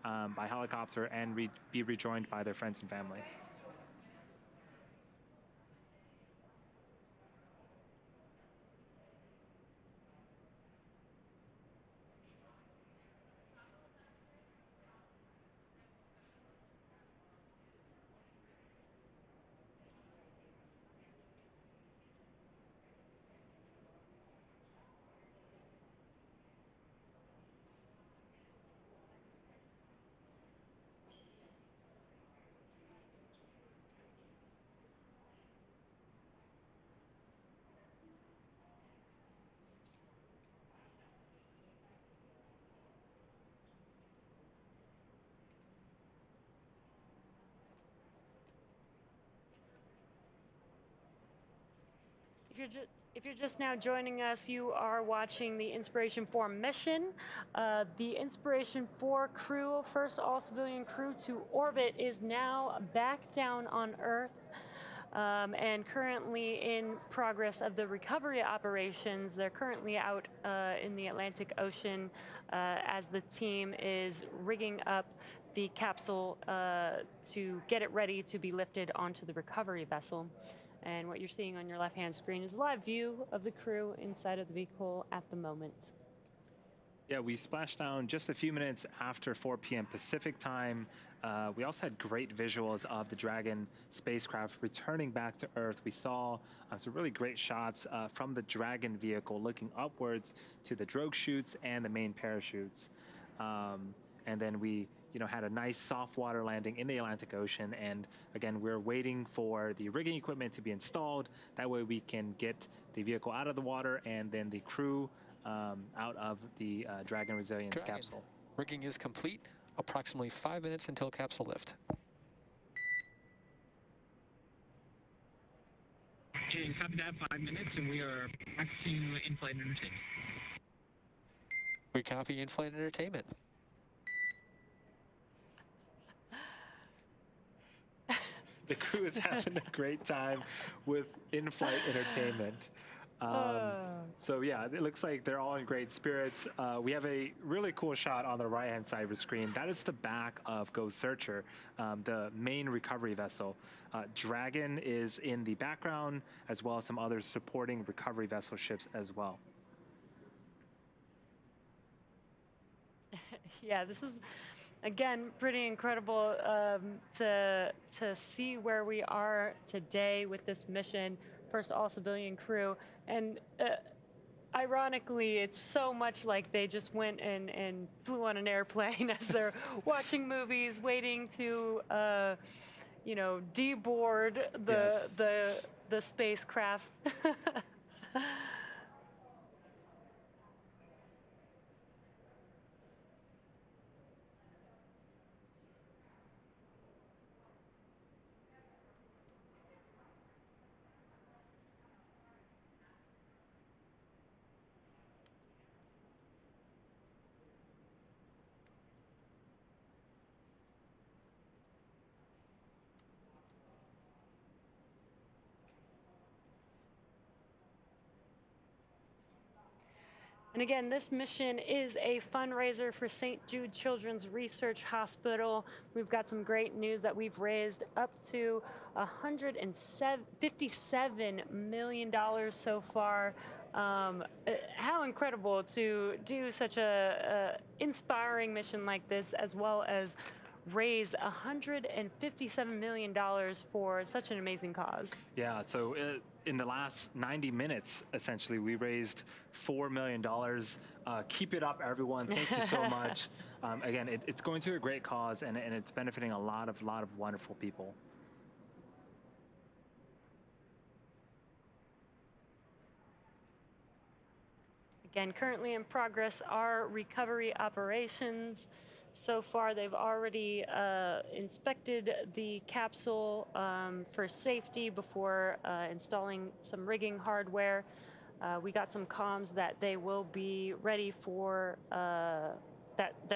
by helicopter and be rejoined by their friends and family. If you're just now joining us, you are watching the Inspiration 4 mission. The Inspiration 4 crew, first all-civilian crew to orbit, is now back down on Earth and currently in progress of the recovery operations. They're currently out in the Atlantic Ocean as the team is rigging up the capsule to get it ready to be lifted onto the recovery vessel. And what you're seeing on your left-hand screen is a live view of the crew inside of the vehicle at the moment. Yeah, we splashed down just a few minutes after 4 p.m. Pacific time. We also had great visuals of the Dragon spacecraft returning back to Earth. We saw some really great shots from the Dragon vehicle looking upwards to the drogue chutes and the main parachutes. And then we had a nice soft water landing in the Atlantic Ocean. And again, we're waiting for the rigging equipment to be installed. That way we can get the vehicle out of the water and then the crew out of the Dragon Resilience capsule. Rigging is complete. Approximately 5 minutes until capsule lift. Okay, copy that, 5 minutes, and we are back to in-flight entertainment. We copy in-flight entertainment. The crew is having a great time with in-flight entertainment. So yeah, it looks like they're all in great spirits. We have a really cool shot on the right-hand side of the screen. That is the back of Ghost Searcher, the main recovery vessel. Dragon is in the background, as well as some other supporting recovery vessel ships as well. Yeah, this is, again, pretty incredible to see where we are today with this mission, first all-civilian crew. And ironically, it's so much like they just went and flew on an airplane as they're watching movies, waiting to you know, deboard Yes. the spacecraft. And again, this mission is a fundraiser for St. Jude Children's Research Hospital. We've got some great news that we've raised up to $157 million so far. How incredible to do such a inspiring mission like this, as well as raise $157 million for such an amazing cause. Yeah, so in the last 90 minutes, essentially, we raised $4 million. Keep it up, everyone. Thank you so much. Again, it's going to a great cause, and it's benefiting a lot of wonderful people. Again, currently in progress are recovery operations. So far, they've already inspected the capsule for safety before installing some rigging hardware. We got some comms that they will be ready for, that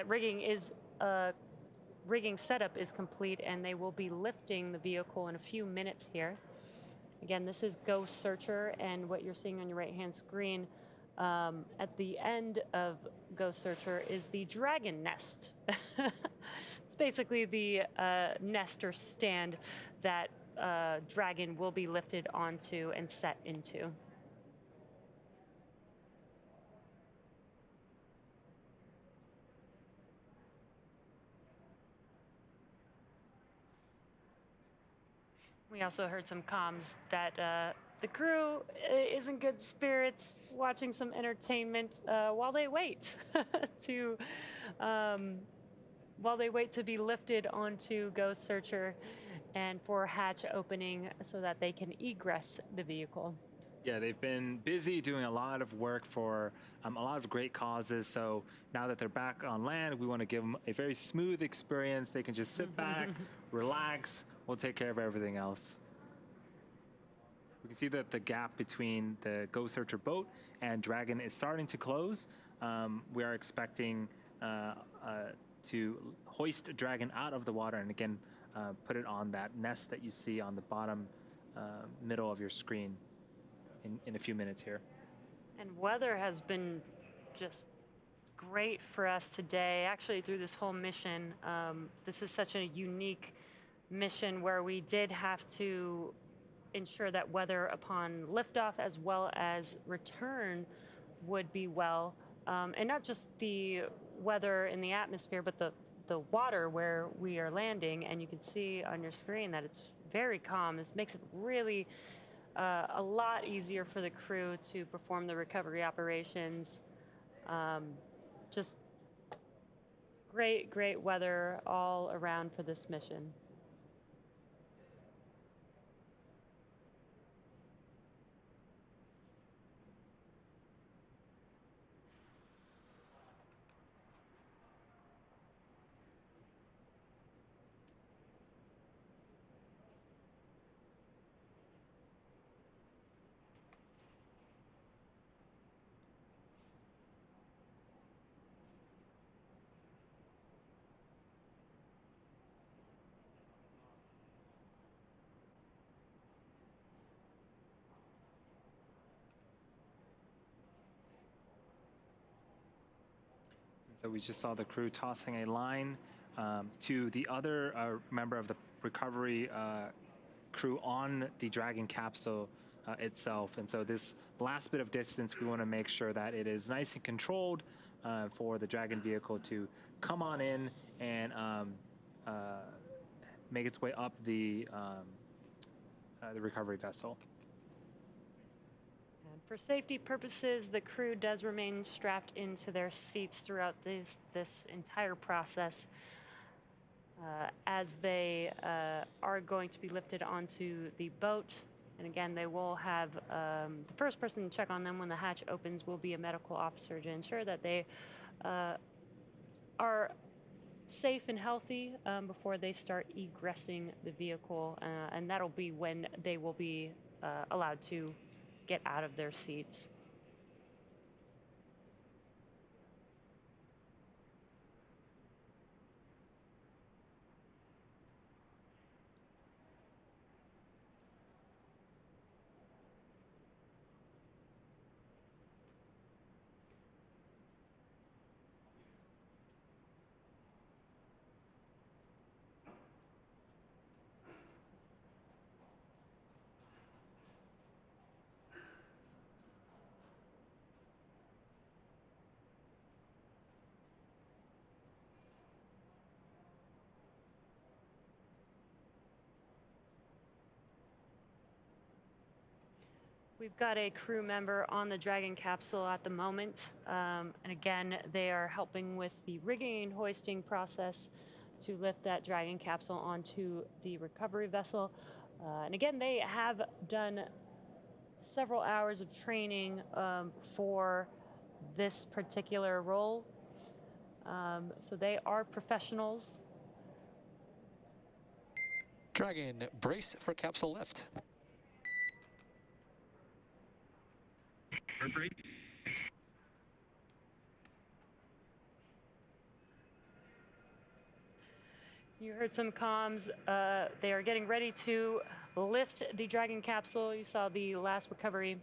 rigging setup is complete, and they will be lifting the vehicle in a few minutes here. Again, this is Ghost Searcher, and what you're seeing on your right-hand screen at the end of Ghost Searcher is the Dragon Nest. It's basically the nest or stand that Dragon will be lifted onto and set into. We also heard some comms that the crew is in good spirits, watching some entertainment while they wait to be lifted onto Ghost Searcher and for hatch opening so that they can egress the vehicle. Yeah, they've been busy doing a lot of work for a lot of great causes. So now that they're back on land, we want to give them a very smooth experience. They can just sit back, relax. We'll take care of everything else. We can see that the gap between the Ghost Searcher boat and Dragon is starting to close. We are expecting to hoist Dragon out of the water and again put it on that nest that you see on the bottom middle of your screen in a few minutes here. And weather has been just great for us today, actually through this whole mission. This is such a unique mission where we did have to ensure that weather upon liftoff as well as return would be well, and not just the weather in the atmosphere, but the water where we are landing. And you can see on your screen that it's very calm. This makes it really a lot easier for the crew to perform the recovery operations. Just great weather all around for this mission. So we just saw the crew tossing a line to the other member of the recovery crew on the Dragon capsule itself. And so this last bit of distance, we want to make sure that it is nice and controlled for the Dragon vehicle to come on in and make its way up the recovery vessel. For safety purposes, the crew does remain strapped into their seats throughout this entire process. as they are going to be lifted onto the boat. And again, they will have the first person to check on them when the hatch opens will be a medical officer to ensure that they are safe and healthy before they start egressing the vehicle. And that'll be when they will be allowed to get out of their seats. We've got a crew member on the Dragon capsule at the moment. And again, they are helping with the rigging and hoisting process to lift that Dragon capsule onto the recovery vessel. And again, they have done several hours of training for this particular role. So they are professionals. Dragon, brace for capsule lift. Break. You heard some comms. They are getting ready to lift the Dragon capsule. You saw the last recovery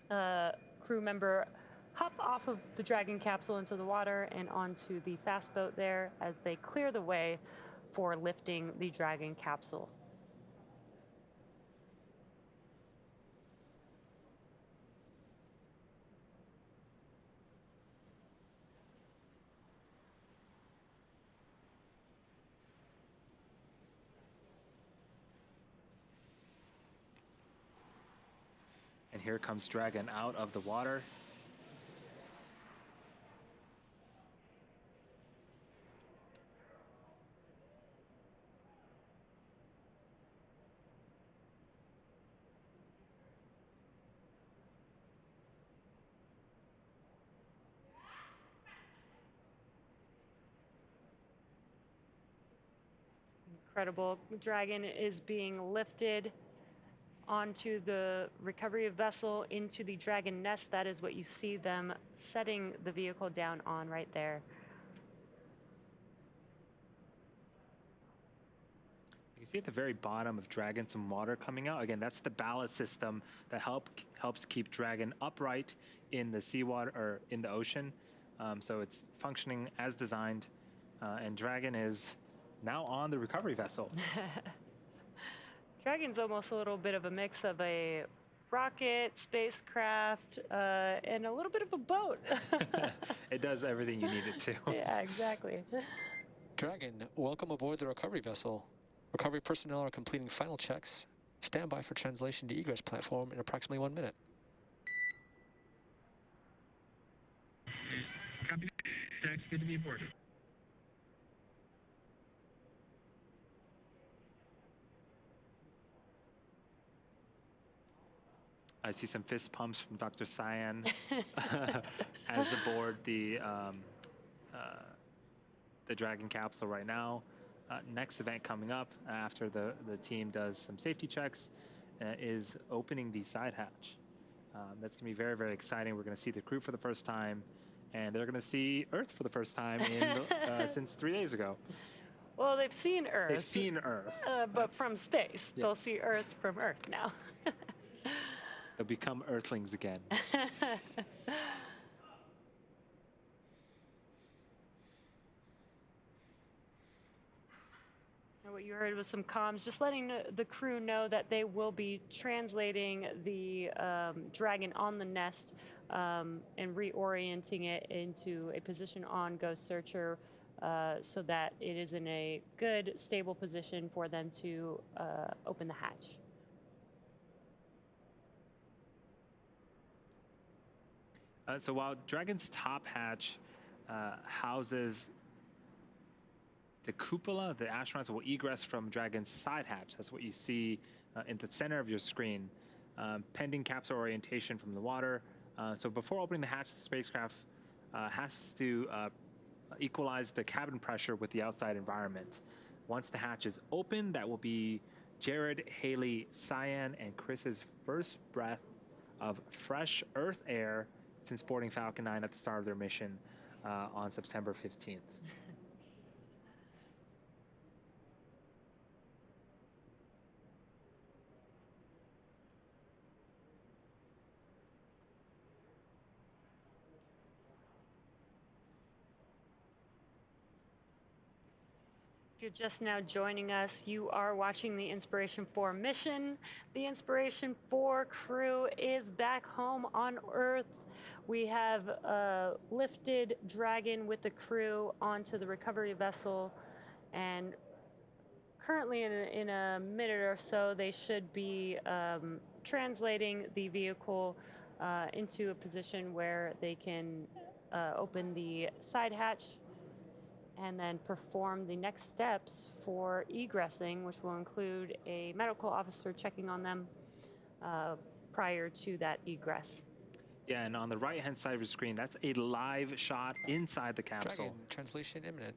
crew member hop off of the Dragon capsule into the water and onto the fast boat there as they clear the way for lifting the Dragon capsule. And here comes Dragon out of the water. Incredible. Dragon is being lifted onto the recovery vessel into the Dragon nest. That is what you see them setting the vehicle down on right there. You can see at the very bottom of Dragon some water coming out. Again, that's the ballast system that helps keep Dragon upright in the seawater or in the ocean. So it's functioning as designed, and Dragon is now on the recovery vessel. Dragon's almost a little bit of a mix of a rocket, spacecraft, and a little bit of a boat. It does everything you need it to. Yeah, exactly. Dragon, welcome aboard the recovery vessel. Recovery personnel are completing final checks. Stand by for translation to egress platform in approximately 1 minute. Copy. Thanks. Good to be aboard. I see some fist pumps from Dr. Cyan as aboard the Dragon capsule right now. Next event coming up after the team does some safety checks is opening the side hatch. That's going to be very, very exciting. We're going to see the crew for the first time, and they're going to see Earth for the first time since 3 days ago. Well, they've seen Earth. They've seen Earth. But from space. Yes. They'll see Earth from Earth now. They'll become Earthlings again. And what you heard was some comms, just letting the crew know that they will be translating the Dragon on the nest and reorienting it into a position on Ghost Searcher so that it is in a good, stable position for them to open the hatch. So while Dragon's top hatch houses the cupola. The astronauts will egress from Dragon's side hatch. That's what you see in the center of your screen. Pending capsule orientation from the water. So before opening the hatch, the spacecraft has to equalize the cabin pressure with the outside environment. Once the hatch is open, that will be Jared, Hayley, Cyan, and Chris's first breath of fresh Earth air since boarding Falcon 9 at the start of their mission on September 15th. If you're just now joining us, you are watching the Inspiration 4 mission. The Inspiration 4 crew is back home on Earth. We have lifted Dragon with the crew onto the recovery vessel, and currently in a minute or so, they should be translating the vehicle into a position where they can open the side hatch and then perform the next steps for egressing, which will include a medical officer checking on them prior to that egress. Yeah, and on the right-hand side of your screen, that's a live shot inside the capsule. Dragon, translation imminent.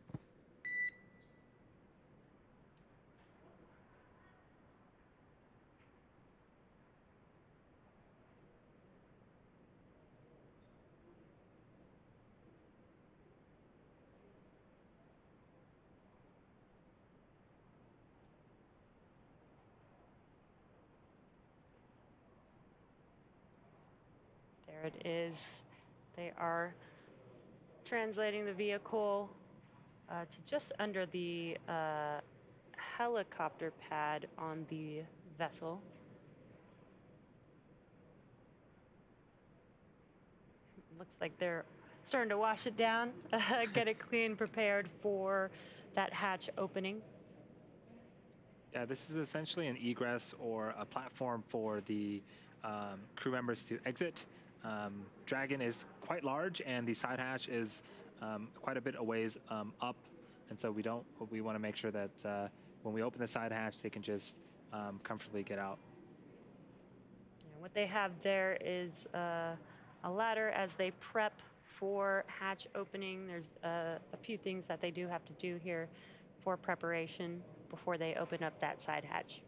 There it is. They are translating the vehicle to just under the helicopter pad on the vessel. Looks like they're starting to wash it down, get it clean, prepared for that hatch opening. Yeah, this is essentially an egress or a platform for the crew members to exit. Dragon is quite large, and the side hatch is quite a bit a ways up, and so we want to make sure that when we open the side hatch, they can just comfortably get out. And what they have there is a ladder as they prep for hatch opening. There's a few things that they do have to do here for preparation before they open up that side hatch.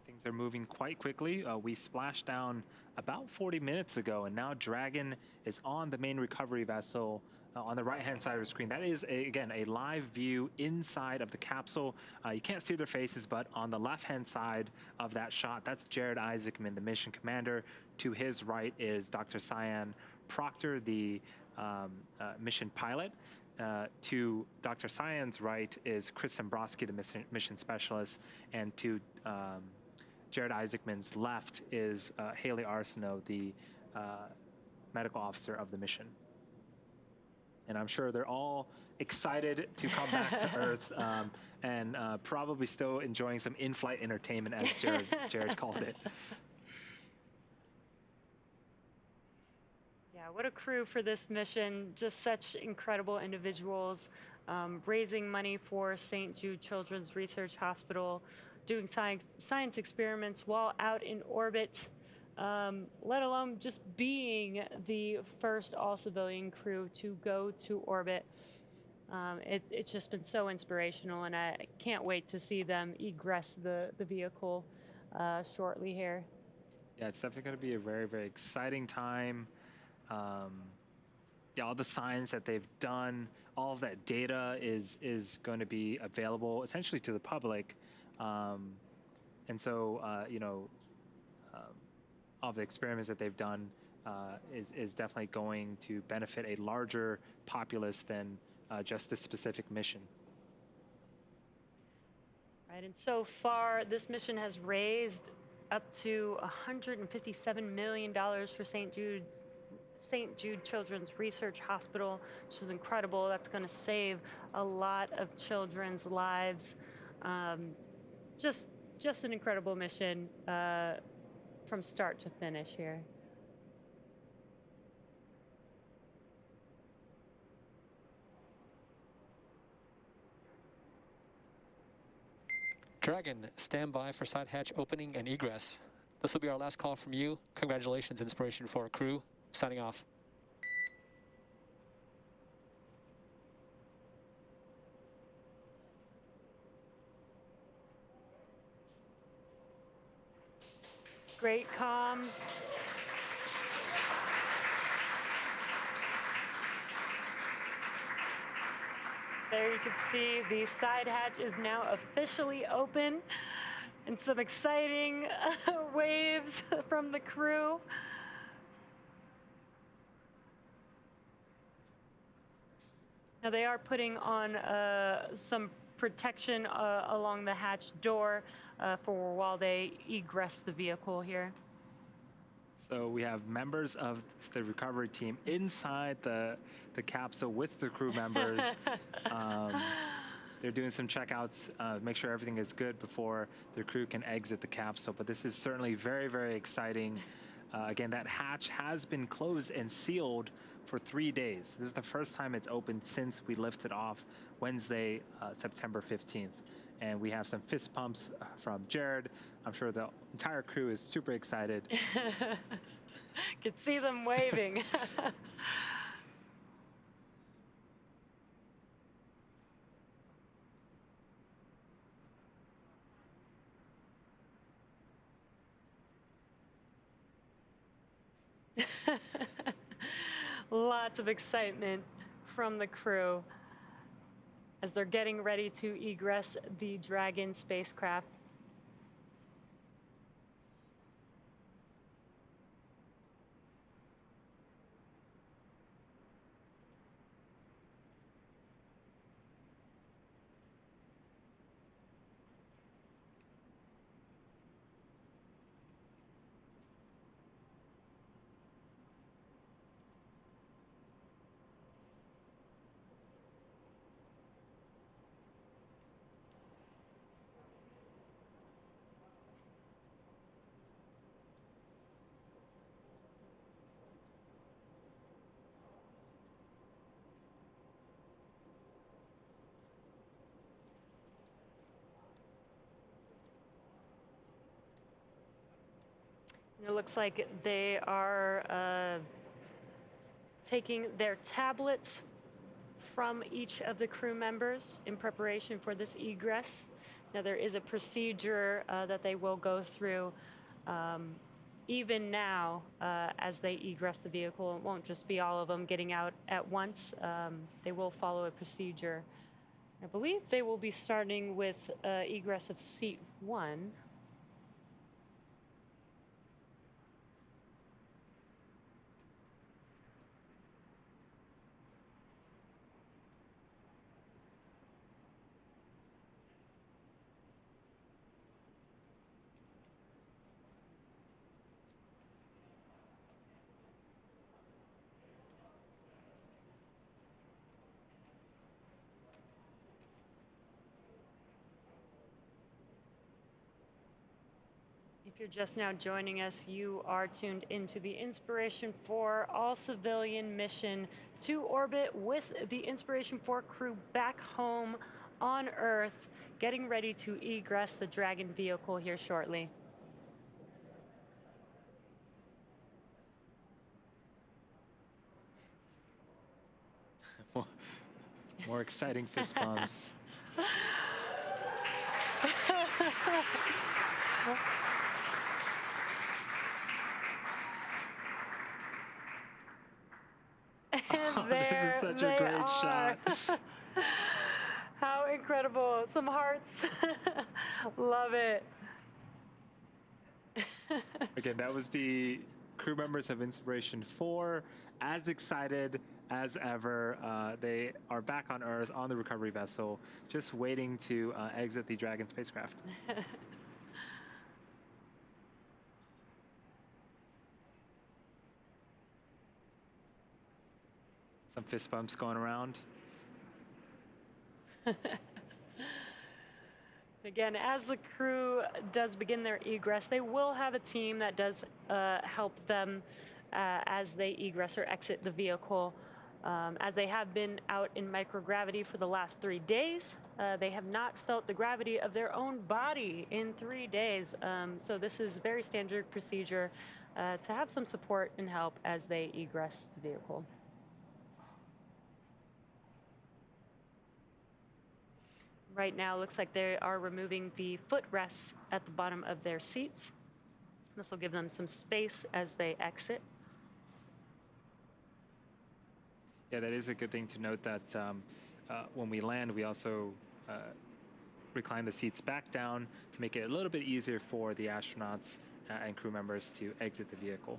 Things are moving quite quickly. We splashed down about 40 minutes ago, and now Dragon is on the main recovery vessel on the right-hand side of the screen. That is, again, a live view inside of the capsule. You can't see their faces, but on the left-hand side of that shot, that's Jared Isaacman, the mission commander. To his right is Dr. Sian Proctor, the mission pilot. To Dr. Cyan's right is Chris Sembroski, the mission specialist, and to Jared Isaacman's left is Hayley Arceneaux, the medical officer of the mission. And I'm sure they're all excited to come back to Earth and probably still enjoying some in-flight entertainment, as Jared called it. Yeah, what a crew for this mission. Just such incredible individuals, raising money for St. Jude Children's Research Hospital, doing science experiments while out in orbit, let alone just being the first all-civilian crew to go to orbit. It's just been so inspirational, and I can't wait to see them egress the vehicle shortly here. Yeah, it's definitely going to be a very, very exciting time. Yeah, all the science that they've done, all of that data is going to be available essentially to the public. And so, all the experiments that they've done is definitely going to benefit a larger populace than just this specific mission. Right, and so far, this mission has raised up to $157 million for St. Jude Children's Research Hospital, which is incredible. That's going to save a lot of children's lives. Just an incredible mission from start to finish here. Dragon, stand by for side hatch opening and egress. This will be our last call from you. Congratulations, Inspiration 4 crew. Signing off. Great comms. There you can see the side hatch is now officially open, and some exciting waves from the crew. Now they are putting on some protection along the hatch door for while they egress the vehicle here. So we have members of the recovery team inside the capsule with the crew members. They're doing some checkouts, make sure everything is good before the crew can exit the capsule. But this is certainly very, very exciting. Again, that hatch has been closed and sealed for 3 days. This is the first time it's opened since we lifted off Wednesday, September 15th. And we have some fist pumps from Jared. I'm sure the entire crew is super excited. Could see them waving. Lots of excitement from the crew as they're getting ready to egress the Dragon spacecraft. It looks like they are taking their tablets from each of the crew members in preparation for this egress. Now there is a procedure that they will go through even now as they egress the vehicle. It won't just be all of them getting out at once. They will follow a procedure. I believe they will be starting with egress of seat 1. If you're just now joining us, you are tuned into the Inspiration 4 all-civilian mission to orbit with the Inspiration 4 crew back home on Earth, getting ready to egress the Dragon vehicle here shortly. More exciting fist bumps. And this is such a great shot. How incredible. Some hearts. Love it. Again, that was the crew members of Inspiration 4, as excited as ever. They are back on Earth on the recovery vessel, just waiting to exit the Dragon spacecraft. Some fist bumps going around. Again, as the crew does begin their egress, they will have a team that does help them as they egress or exit the vehicle. As they have been out in microgravity for the last 3 days, they have not felt the gravity of their own body in 3 days. So this is very standard procedure to have some support and help as they egress the vehicle. Right now, looks like they are removing the footrests at the bottom of their seats. This will give them some space as they exit. Yeah, that is a good thing to note that when we land, we also recline the seats back down to make it a little bit easier for the astronauts and crew members to exit the vehicle.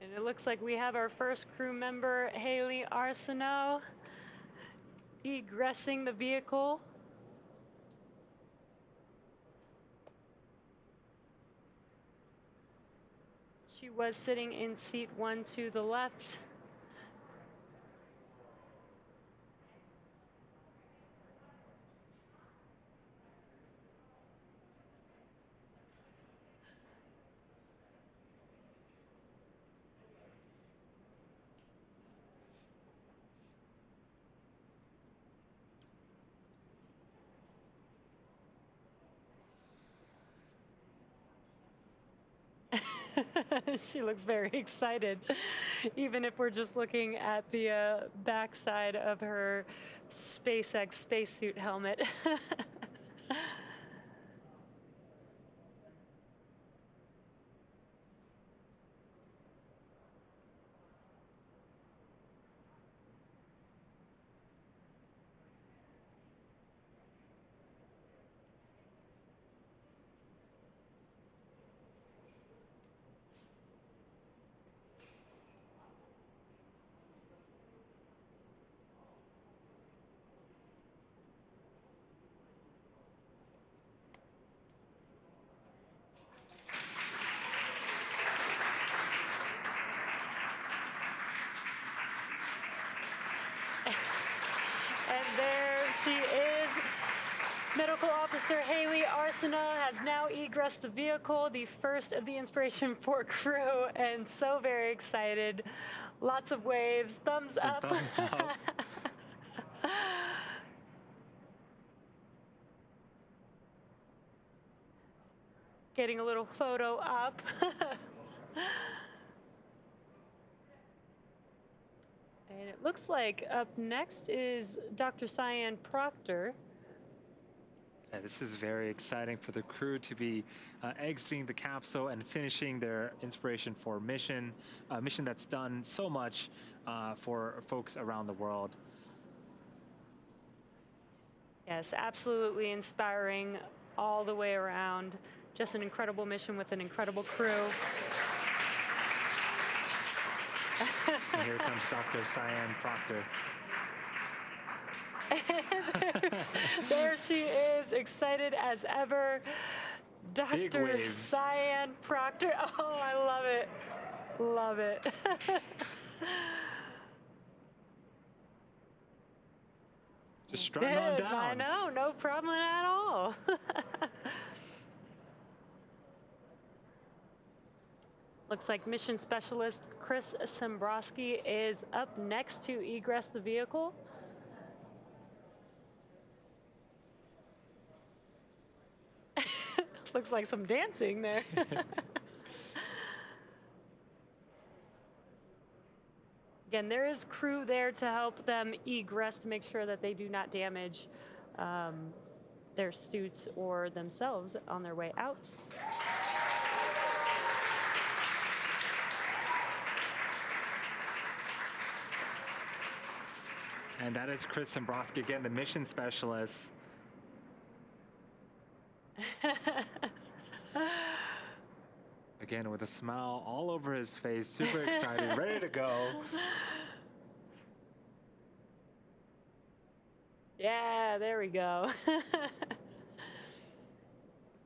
And it looks like we have our first crew member, Hayley Arceneaux, egressing the vehicle. She was sitting in seat 1 to the left. She looks very excited, even if we're just looking at the backside of her SpaceX spacesuit helmet. And there she is. Medical Officer Hayley Arceneaux has now egressed the vehicle, the first of the Inspiration 4 crew, and so very excited. Lots of waves, thumbs up. Thumbs up. Getting a little photo up. And it looks like up next is Dr. Cyan Proctor. Yeah, this is very exciting for the crew to be exiting the capsule and finishing their Inspiration 4 mission, a mission that's done so much for folks around the world. Yes, absolutely inspiring all the way around. Just an incredible mission with an incredible crew. And here comes Dr. Cyan Proctor. There she is, excited as ever. Dr. Syan Proctor. Oh, I love it. Love it. Just strutting on down. I know, no problem at all. Looks like mission specialist Chris Sembroski is up next to egress the vehicle. Looks like some dancing there. Again, there is crew there to help them egress to make sure that they do not damage their suits or themselves on their way out. And that is Chris Sembroski, again, the mission specialist. Again, with a smile all over his face, super excited, ready to go. Yeah, there we go.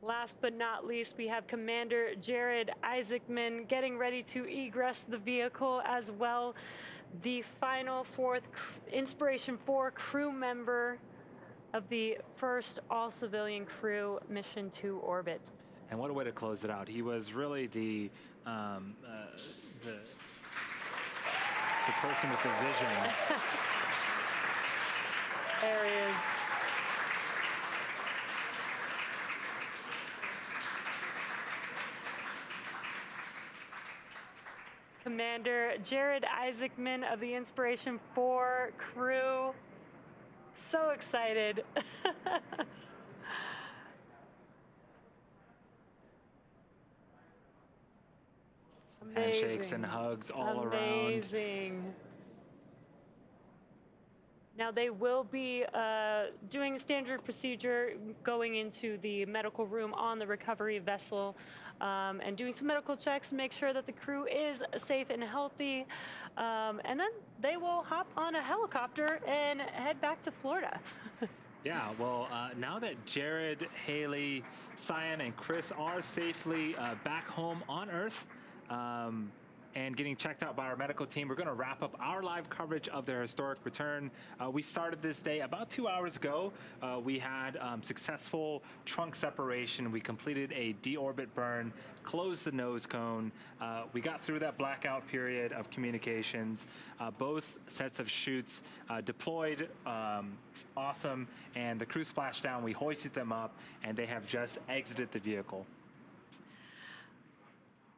Last but not least, we have Commander Jared Isaacman getting ready to egress the vehicle as well. The final fourth Inspiration 4 crew member of the first all-civilian crew mission to orbit. And what a way to close it out. He was really the person with the vision. There he is. Commander Jared Isaacman of the Inspiration 4 crew. So excited. Handshakes and hugs all around. Amazing. Now they will be doing a standard procedure, going into the medical room on the recovery vessel and doing some medical checks to make sure that the crew is safe and healthy. And then they will hop on a helicopter and head back to Florida. Yeah, well, now that Jared, Hayley, Cyan, and Chris are safely back home on Earth, and getting checked out by our medical team, we're going to wrap up our live coverage of their historic return. We started this day about 2 hours ago. We had successful trunk separation. We completed a deorbit burn, closed the nose cone. We got through that blackout period of communications. Both sets of chutes deployed, awesome. And the crew splashdown, we hoisted them up, and they have just exited the vehicle.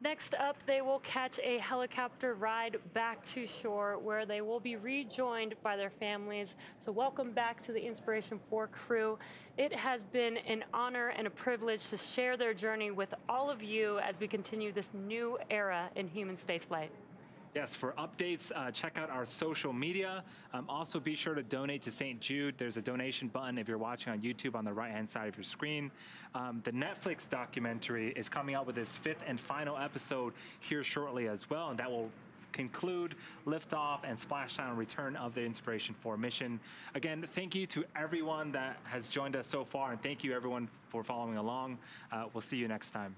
Next up, they will catch a helicopter ride back to shore where they will be rejoined by their families. So welcome back to the Inspiration 4 crew. It has been an honor and a privilege to share their journey with all of you as we continue this new era in human spaceflight. Yes, for updates, check out our social media. Also, be sure to donate to St. Jude. There's a donation button if you're watching on YouTube on the right-hand side of your screen. The Netflix documentary is coming out with its 5th and final episode here shortly as well, and that will conclude liftoff and splashdown return of the Inspiration 4 mission. Again, thank you to everyone that has joined us so far, and thank you everyone for following along. We'll see you next time.